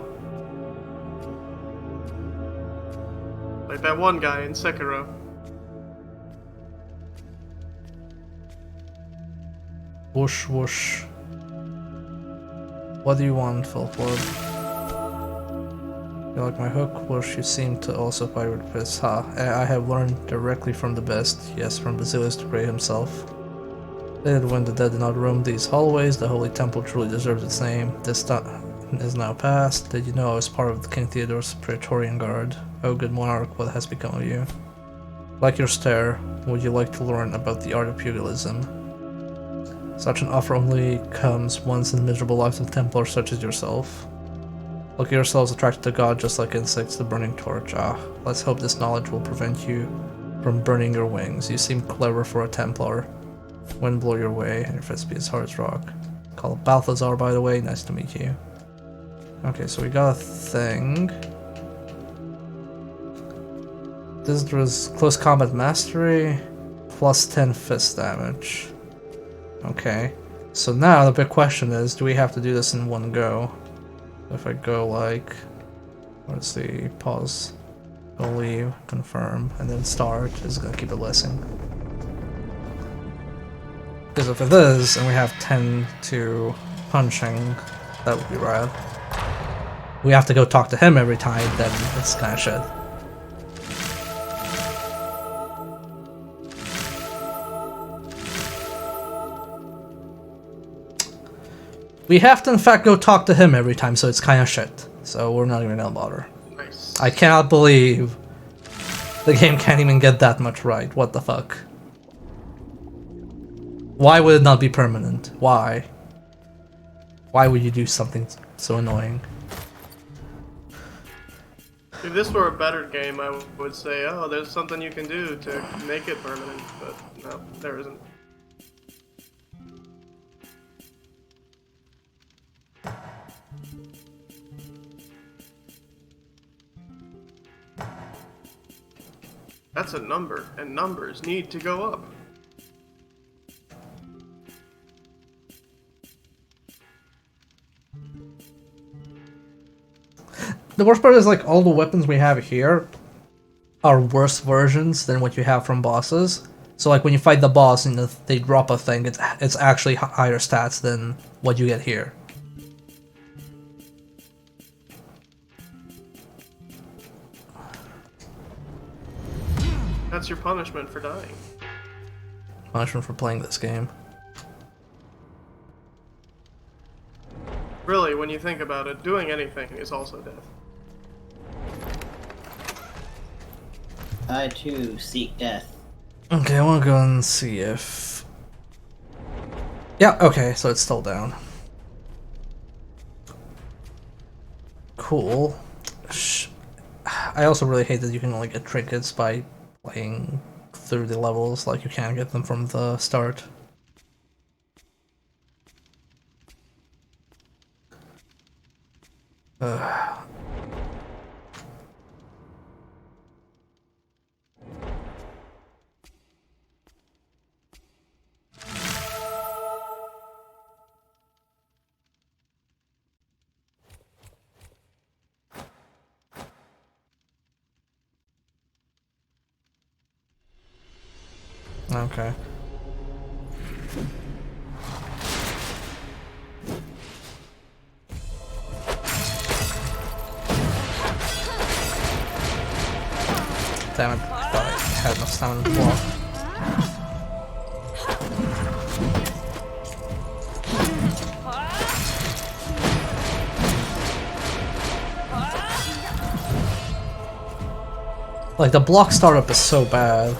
Like that one guy in Sekiro. Whoosh, whoosh. What do you want, Felpwood? You like my hook? Whoosh, you seem to also pirate fists. Ha, I have learned directly from the best. Yes, from Basilius the Grey himself. And when the dead do not roam these hallways, the Holy Temple truly deserves its name. This time is now past. Did you know I was part of the King Theodore's Praetorian Guard? Oh good monarch, what has become of you? Like your stare, would you like to learn about the art of pugilism? Such an offer only comes once in the miserable lives of Templars such as yourself. Look at yourselves attracted to God just like insects to burning torch. Ah, let's hope this knowledge will prevent you from burning your wings. You seem clever for a Templar. Wind blow your way, and your fist be as hard as rock. Call Balthazar, by the way, nice to meet you. Okay, so we got a thing. This was close combat mastery, plus 10 fist damage. Okay, so now the big question is, do we have to do this in one go? If I go like, let's see, pause, go leave, confirm, and then start, is it gonna keep it listening? Because if it is, and we have 10 to punching, that would be rad. We have to go talk to him every time, then it's kinda shit. We have to in fact go talk to him every time, so it's kinda shit. So we're not even gonna bother. Nice. I cannot believe the game can't even get that much right. What the fuck? Why would it not be permanent? Why? Why would you do something so annoying? If this were a better game, I would say, oh, there's something you can do to make it permanent, but no, there isn't. That's a number, and numbers need to go up. The worst part is like all the weapons we have here are worse versions than what you have from bosses. So like when you fight the boss and they drop a thing, it's actually higher stats than what you get here. That's your punishment for dying. Punishment for playing this game. Really, when you think about it, doing anything is also death. I too seek death. Okay, I want to go and see if... Yeah, okay, so it's still down. Cool. I also really hate that you can only get trinkets by playing through the levels, like you can't get them from the start. Okay. Damn it, I thought I had enough stamina to block. Like, the block startup is so bad.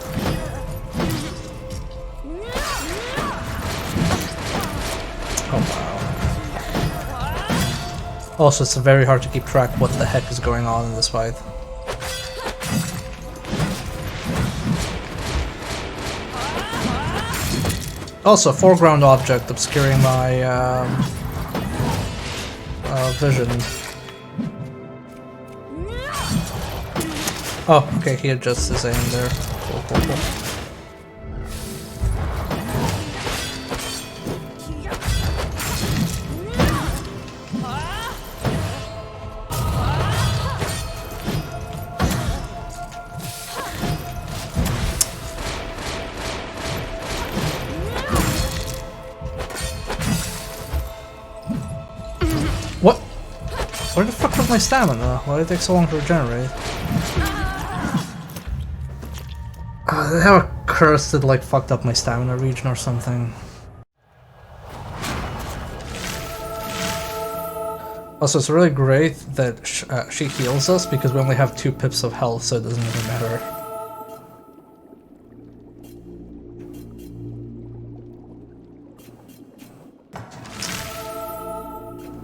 Also, it's very hard to keep track what the heck is going on in this fight. Also, foreground object obscuring my vision. Oh, okay, he adjusts his aim there. Cool, cool, cool. What? Where the fuck was my stamina? Why did it take so long to regenerate? They have a curse that like fucked up my stamina region or something. Also, it's really great that she heals us because we only have 2 pips of health, so it doesn't really matter.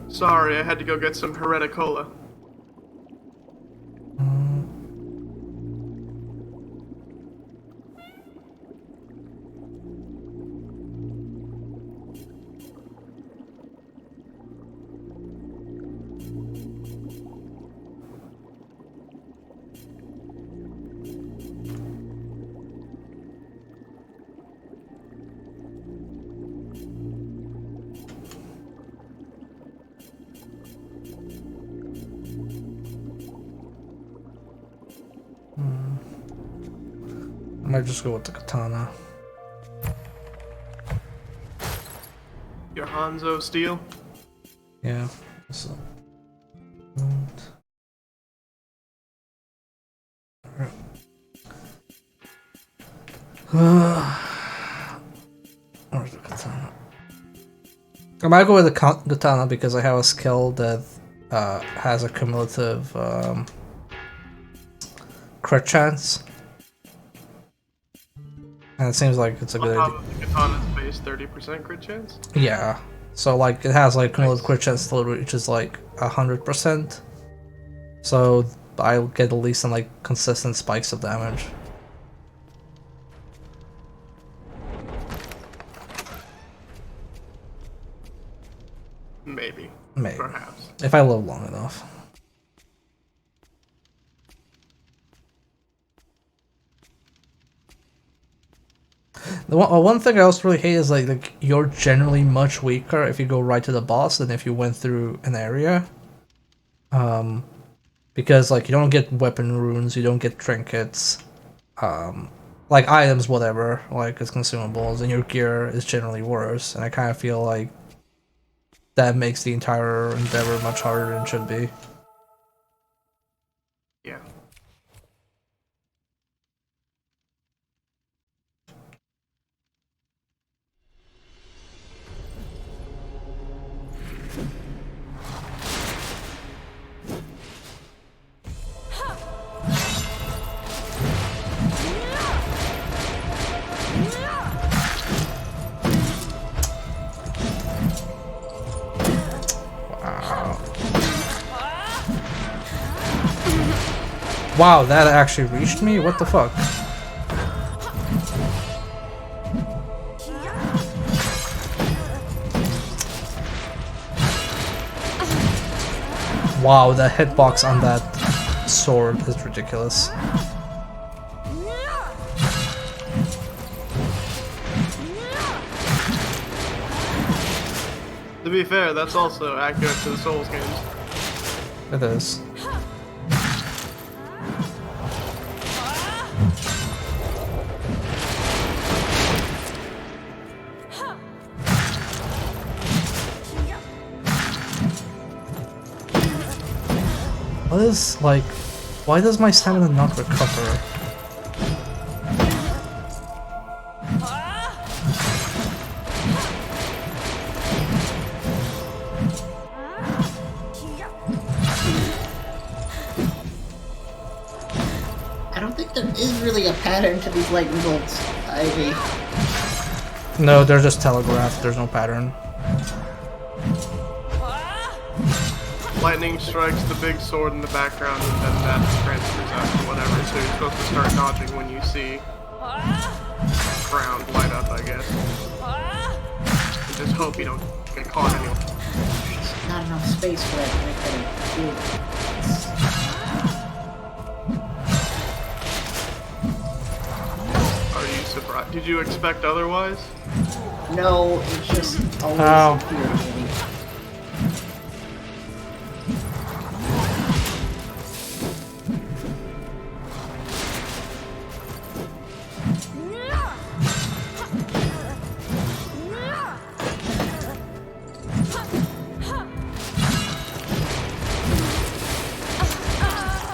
Sorry, I had to go get some Hereticola. I might just go with the katana. Your Hanzo steel? Yeah. So. Where's the katana? I might go with the katana because I have a skill that has a cumulative crit chance. And it seems like it's a good idea. The katana's base 30% crit chance? Yeah. So like it has like cumulative crit chance till it reaches like 100%. So I'll get at least some like consistent spikes of damage. Maybe. Maybe. Perhaps. If I live long enough. The one thing I also really hate is like you're generally much weaker if you go right to the boss than if you went through an area. Because like you don't get weapon runes, you don't get trinkets, like items, whatever, like as consumables, and your gear is generally worse. And I kind of feel like that makes the entire endeavor much harder than it should be. Yeah. Wow, that actually reached me? What the fuck? Wow, the hitbox on that sword is ridiculous. To be fair, that's also accurate to the Souls games. It is. What is, like, why does my stamina not recover? I don't think there is really a pattern to these lightning bolts, Ivy. No, they're just telegraphed, there's no pattern. Lightning strikes the big sword in the background and then that transfers out to whatever, so you're supposed to start dodging when you see ground light up, I guess. And just hope you don't get caught anyway. There's not enough space for that to make that Are you surprised? Did you expect otherwise? a No, it's just always Ow. infuriating.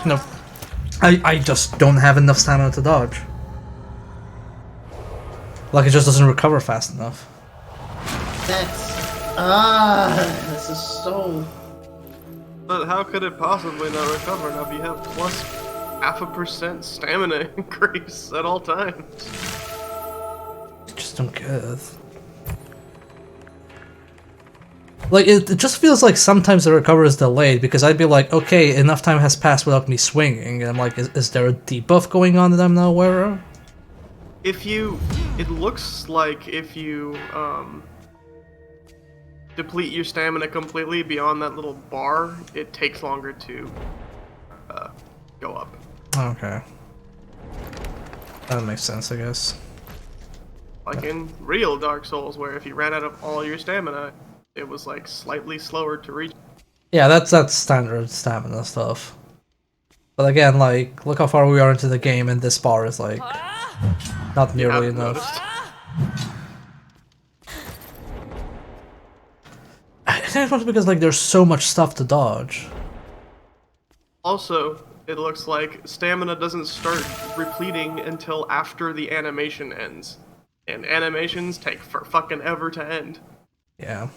Nope. I just don't have enough stamina to dodge. Like, it just doesn't recover fast enough. That's... this is so... But how could it possibly not recover now if you have plus 0.5% stamina increase at all times? Just don't get it. Like, it just feels like sometimes the recovery is delayed, because I'd be like, okay, enough time has passed without me swinging, and I'm like, is there a debuff going on that I'm not aware of? It looks like if you, deplete your stamina completely beyond that little bar, it takes longer to, go up. Okay. That makes sense, I guess. Like in real Dark Souls, where if you ran out of all your stamina, it was like slightly slower to reach. Yeah, that's standard stamina stuff. But again, like, look how far we are into the game, and this bar is like not nearly haven't enough. noticed. I think it's because like there's so much stuff to dodge. Also, it looks like stamina doesn't start repleting until after the animation ends. And animations take for fucking ever to end. Yeah.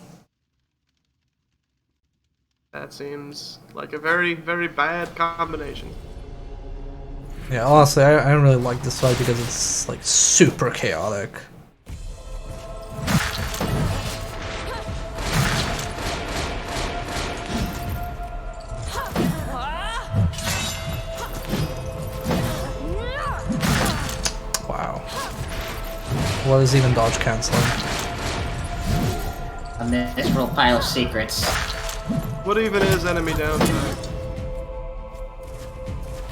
That seems like a very, very bad combination. Yeah, honestly, I don't really like this fight because it's like super chaotic. Wow. What is even dodge canceling? On this little pile of secrets. What even is enemy downside?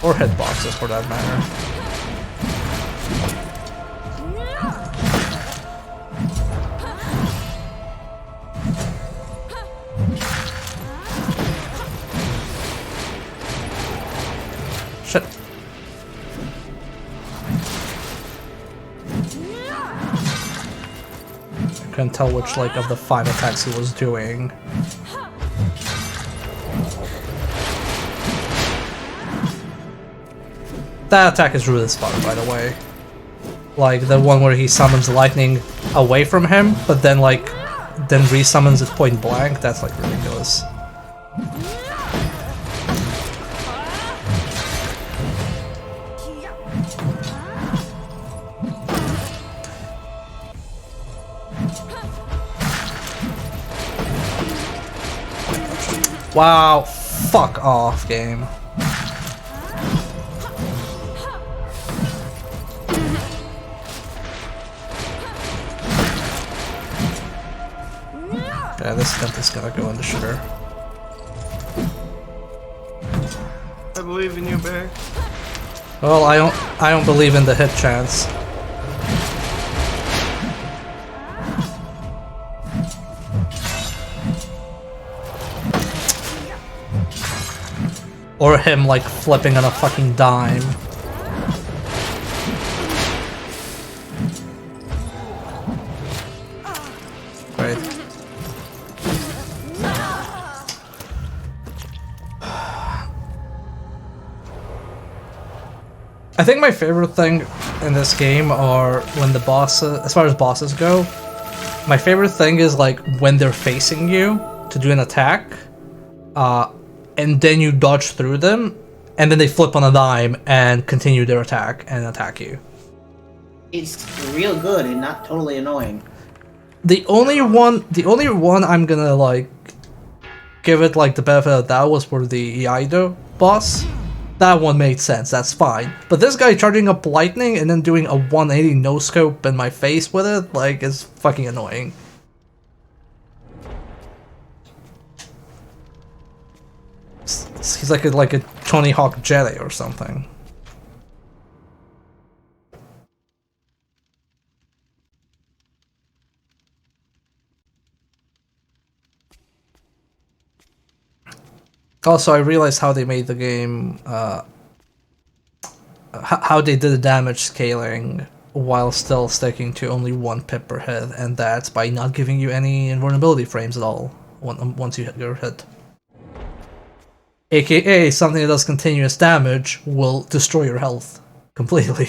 Or hitboxes for that matter. Shit. I couldn't tell which like of the 5 attacks he was doing. That attack is really smart, by the way. Like the one where he summons lightning away from him, but then like then resummons it point blank. That's like ridiculous. Wow, fuck off, game. Yeah, this stuff is gonna go in the shitter. I believe in you, Bear. Well, I don't believe in the hit chance. Or him like flipping on a fucking dime. Right. I think my favorite thing in this game are when the bosses, as far as bosses go, my favorite thing is like when they're facing you to do an attack, and then you dodge through them, and then they flip on a dime and continue their attack and attack you. It's real good and not totally annoying. The only one I'm gonna like give it like the benefit of the doubt was for the Iaido boss. That one made sense, that's fine. But this guy charging up lightning and then doing a 180 no scope in my face with it, like, is fucking annoying. He's like a Tony Hawk Jedi or something. Also, I realized how they made the game, how they did the damage scaling while still sticking to only 1 pip per hit, and that's by not giving you any invulnerability frames at all once you hit your hit. AKA, something that does continuous damage will destroy your health completely.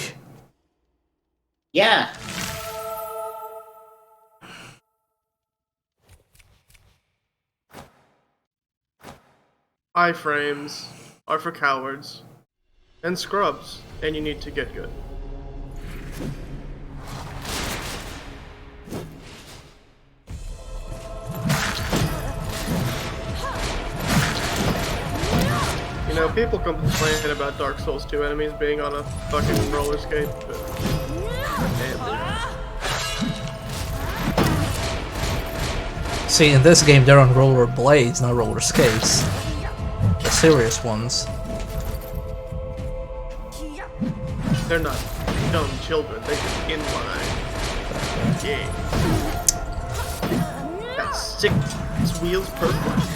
Yeah. iframes are for cowards and scrubs, and you need to get good. You know, people complain about Dark Souls 2 enemies being on a fucking roller skate, but See, in this game they're on roller blades, not roller skates. The serious ones. they're not dumb children, they're just inline. Yeah. That's 6 wheels per foot.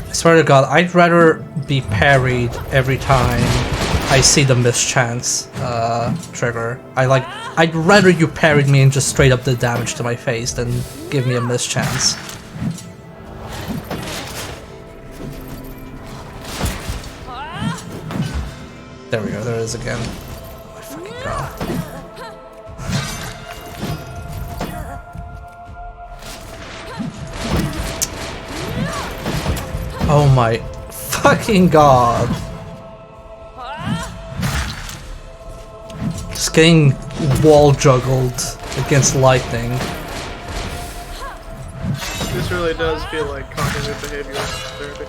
I swear to God, I'd rather be parried every time I see the mischance trigger. I'd rather you parried me and just straight up did damage to my face than give me a mischance. There we go, there it is again. Oh my fucking God. Oh my fucking God. Just getting wall juggled against lightning. This really does feel like cognitive behavioral therapy.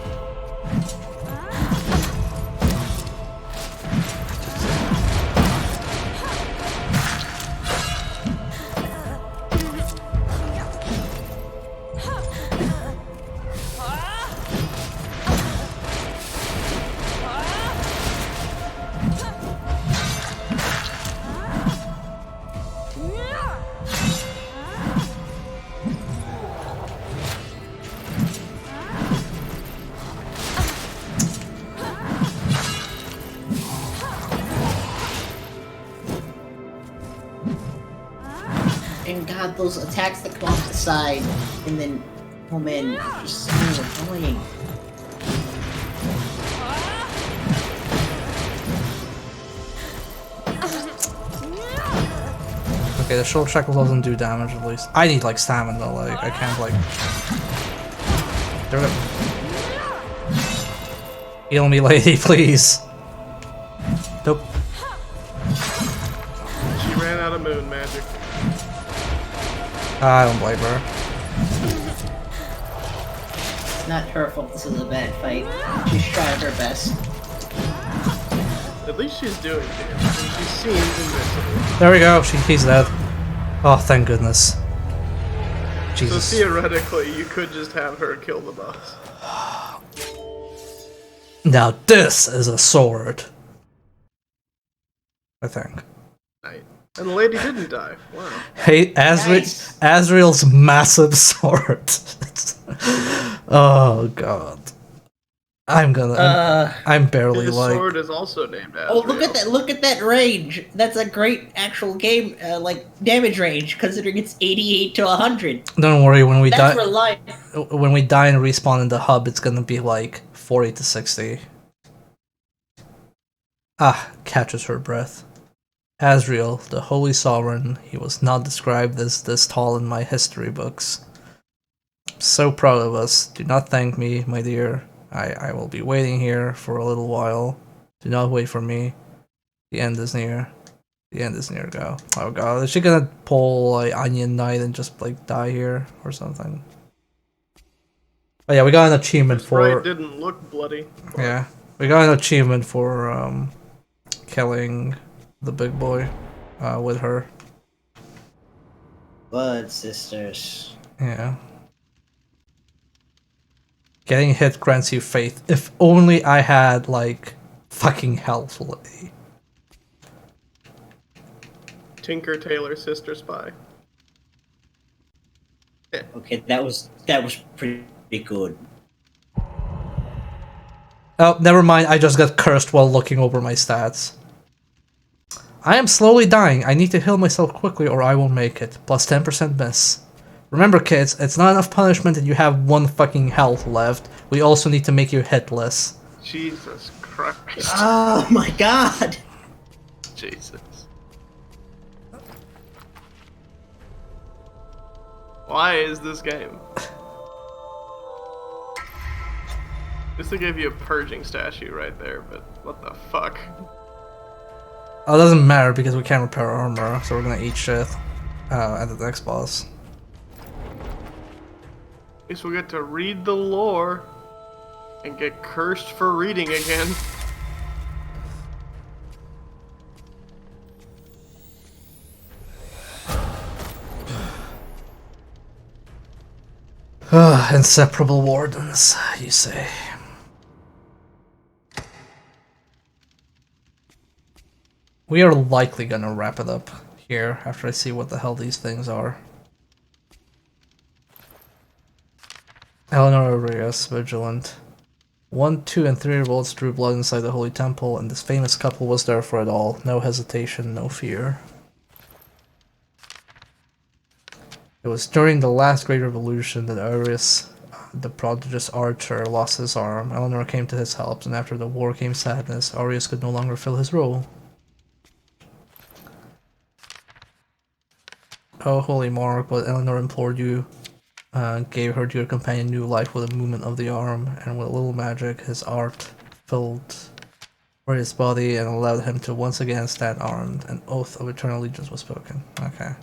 And God, those attacks that come off the side, and then, oh man, they're just so annoying. Okay, the short shackle doesn't do damage at least. I need like stamina, like I can't like. There we go. Heal me, lady, please. Nope. She ran out of moon magic. I don't blame her. It's not her fault this is a bad fight. She's trying her best. At least she's doing damage, and she seems invincible. There we go. He's dead. Oh, thank goodness. So Jesus. theoretically, you could just have her kill the boss. Now this is a sword. I think. Right. And the lady didn't die. Wow. Hey, Nice. Azrael's massive sword. Oh God. I'm barely His like. sword is also named Azrael. Oh, look at that! Look at that range. That's a great actual game, like damage range, considering it's 88 to 100. Don't worry, when we That's die, for life. when we die and respawn in the hub, it's gonna be like 40 to 60. Ah, catches her breath. Azrael, the Holy Sovereign, he was not described as this tall in my history books. I'm so proud of us. Do not thank me, my dear. I will be waiting here for a little while. Do not wait for me. The end is near. The end is near, go. Oh God, is she gonna pull like Onion Knight and just like die here or something? Oh yeah, we got an achievement His for... right didn't look bloody. Yeah, we got an achievement for killing the big boy with her. Blood sisters. Yeah. Getting hit grants you faith. If only I had like fucking health. Tinker Tailor Sister Spy. Okay, that was pretty good. Oh, never mind. I just got cursed while looking over my stats. I am slowly dying. I need to heal myself quickly or I won't make it. Plus 10% miss. Remember, kids, it's not enough punishment that you have 1 fucking health left. We also need to make you hitless. Jesus Christ. Oh my God! Jesus. Why is this game? This will give you a purging statue right there, but what the fuck? Oh, it doesn't matter because we can't repair armor, so we're gonna eat shit at the next boss. At least we'll get to read the lore and get cursed for reading again. Inseparable wardens, you say. We are likely gonna wrap it up here after I see what the hell these things are. Eleanor Arias, Vigilant. 1, 2, and 3 bullets drew blood inside the Holy Temple, and this famous couple was there for it all. No hesitation, no fear. It was during the last Great Revolution that Arius, the prodigious archer, lost his arm. Eleanor came to his help, and after the war came sadness. Arius could no longer fill his role. Oh, holy Mark, but Eleanor implored you, gave her to your companion new life with a movement of the arm, and with a little magic, his art filled his body and allowed him to once again stand armed. An oath of eternal allegiance was spoken. Okay.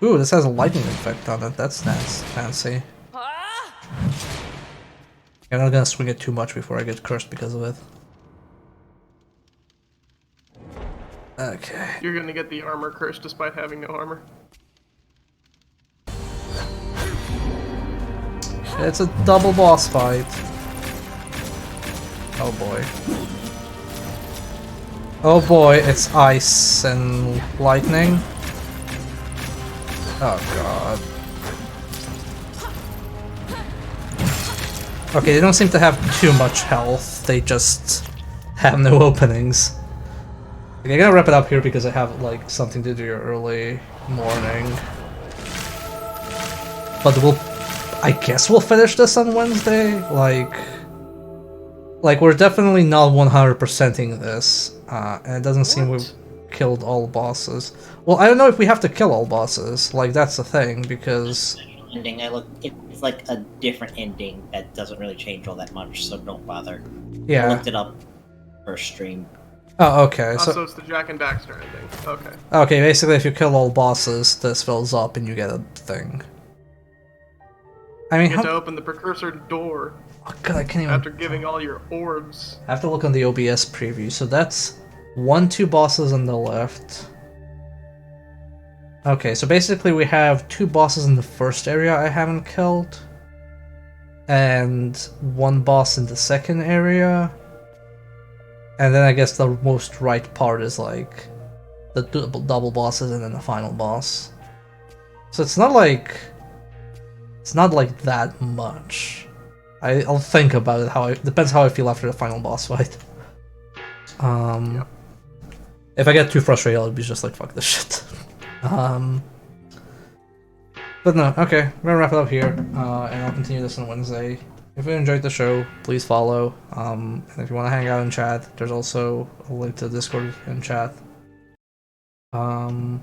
Ooh, this has a lightning effect on it. That's nice, fancy. I'm not gonna swing it too much before I get cursed because of it. Okay. You're gonna get the armor curse despite having no armor. It's a double boss fight. Oh boy. Oh boy, it's ice and lightning. Oh god. Okay, they don't seem to have too much health, they just have no openings. Okay, I gotta wrap it up here because I have like something to do early morning. But I guess we'll finish this on Wednesday? Like we're definitely not 100%ing this, and it doesn't seem we've killed all bosses. Well, I don't know if we have to kill all bosses, like that's the thing, because... Ending, it's like a different ending that doesn't really change all that much, so don't bother. Yeah. I looked it up first stream. Oh, okay, So it's the Jack and Daxter ending. Okay. Okay, basically if you kill all bosses, this fills up and you get a thing. I mean, You get to open the precursor door Oh god, I can't even... after giving all your orbs. I have to look on the OBS preview, so that's 1, 2 bosses on the left. Okay, so basically we have 2 bosses in the first area I haven't killed, and 1 boss in the second area, and then I guess the most right part is like the double bosses and then the final boss. So it's not like that much. I'll think about it. Depends how I feel after the final boss fight. Yep. If I get too frustrated, I'll be just like, fuck this shit. But no, okay, we're gonna wrap it up here, and I'll continue this on Wednesday. If you enjoyed the show, please follow, and if you want to hang out in chat, there's also a link to Discord and chat. And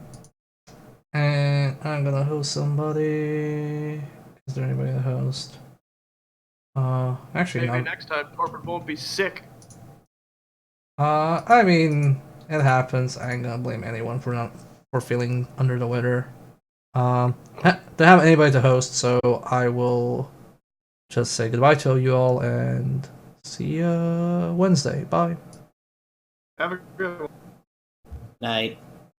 I'm gonna host somebody. Is there anybody to host? Actually, Maybe no. next time Corbin won't be sick. I mean, it happens. I ain't gonna blame anyone for feeling under the weather. Don't have anybody to host, so I will just say goodbye to you all and see you Wednesday. Bye. Have a good one. Night.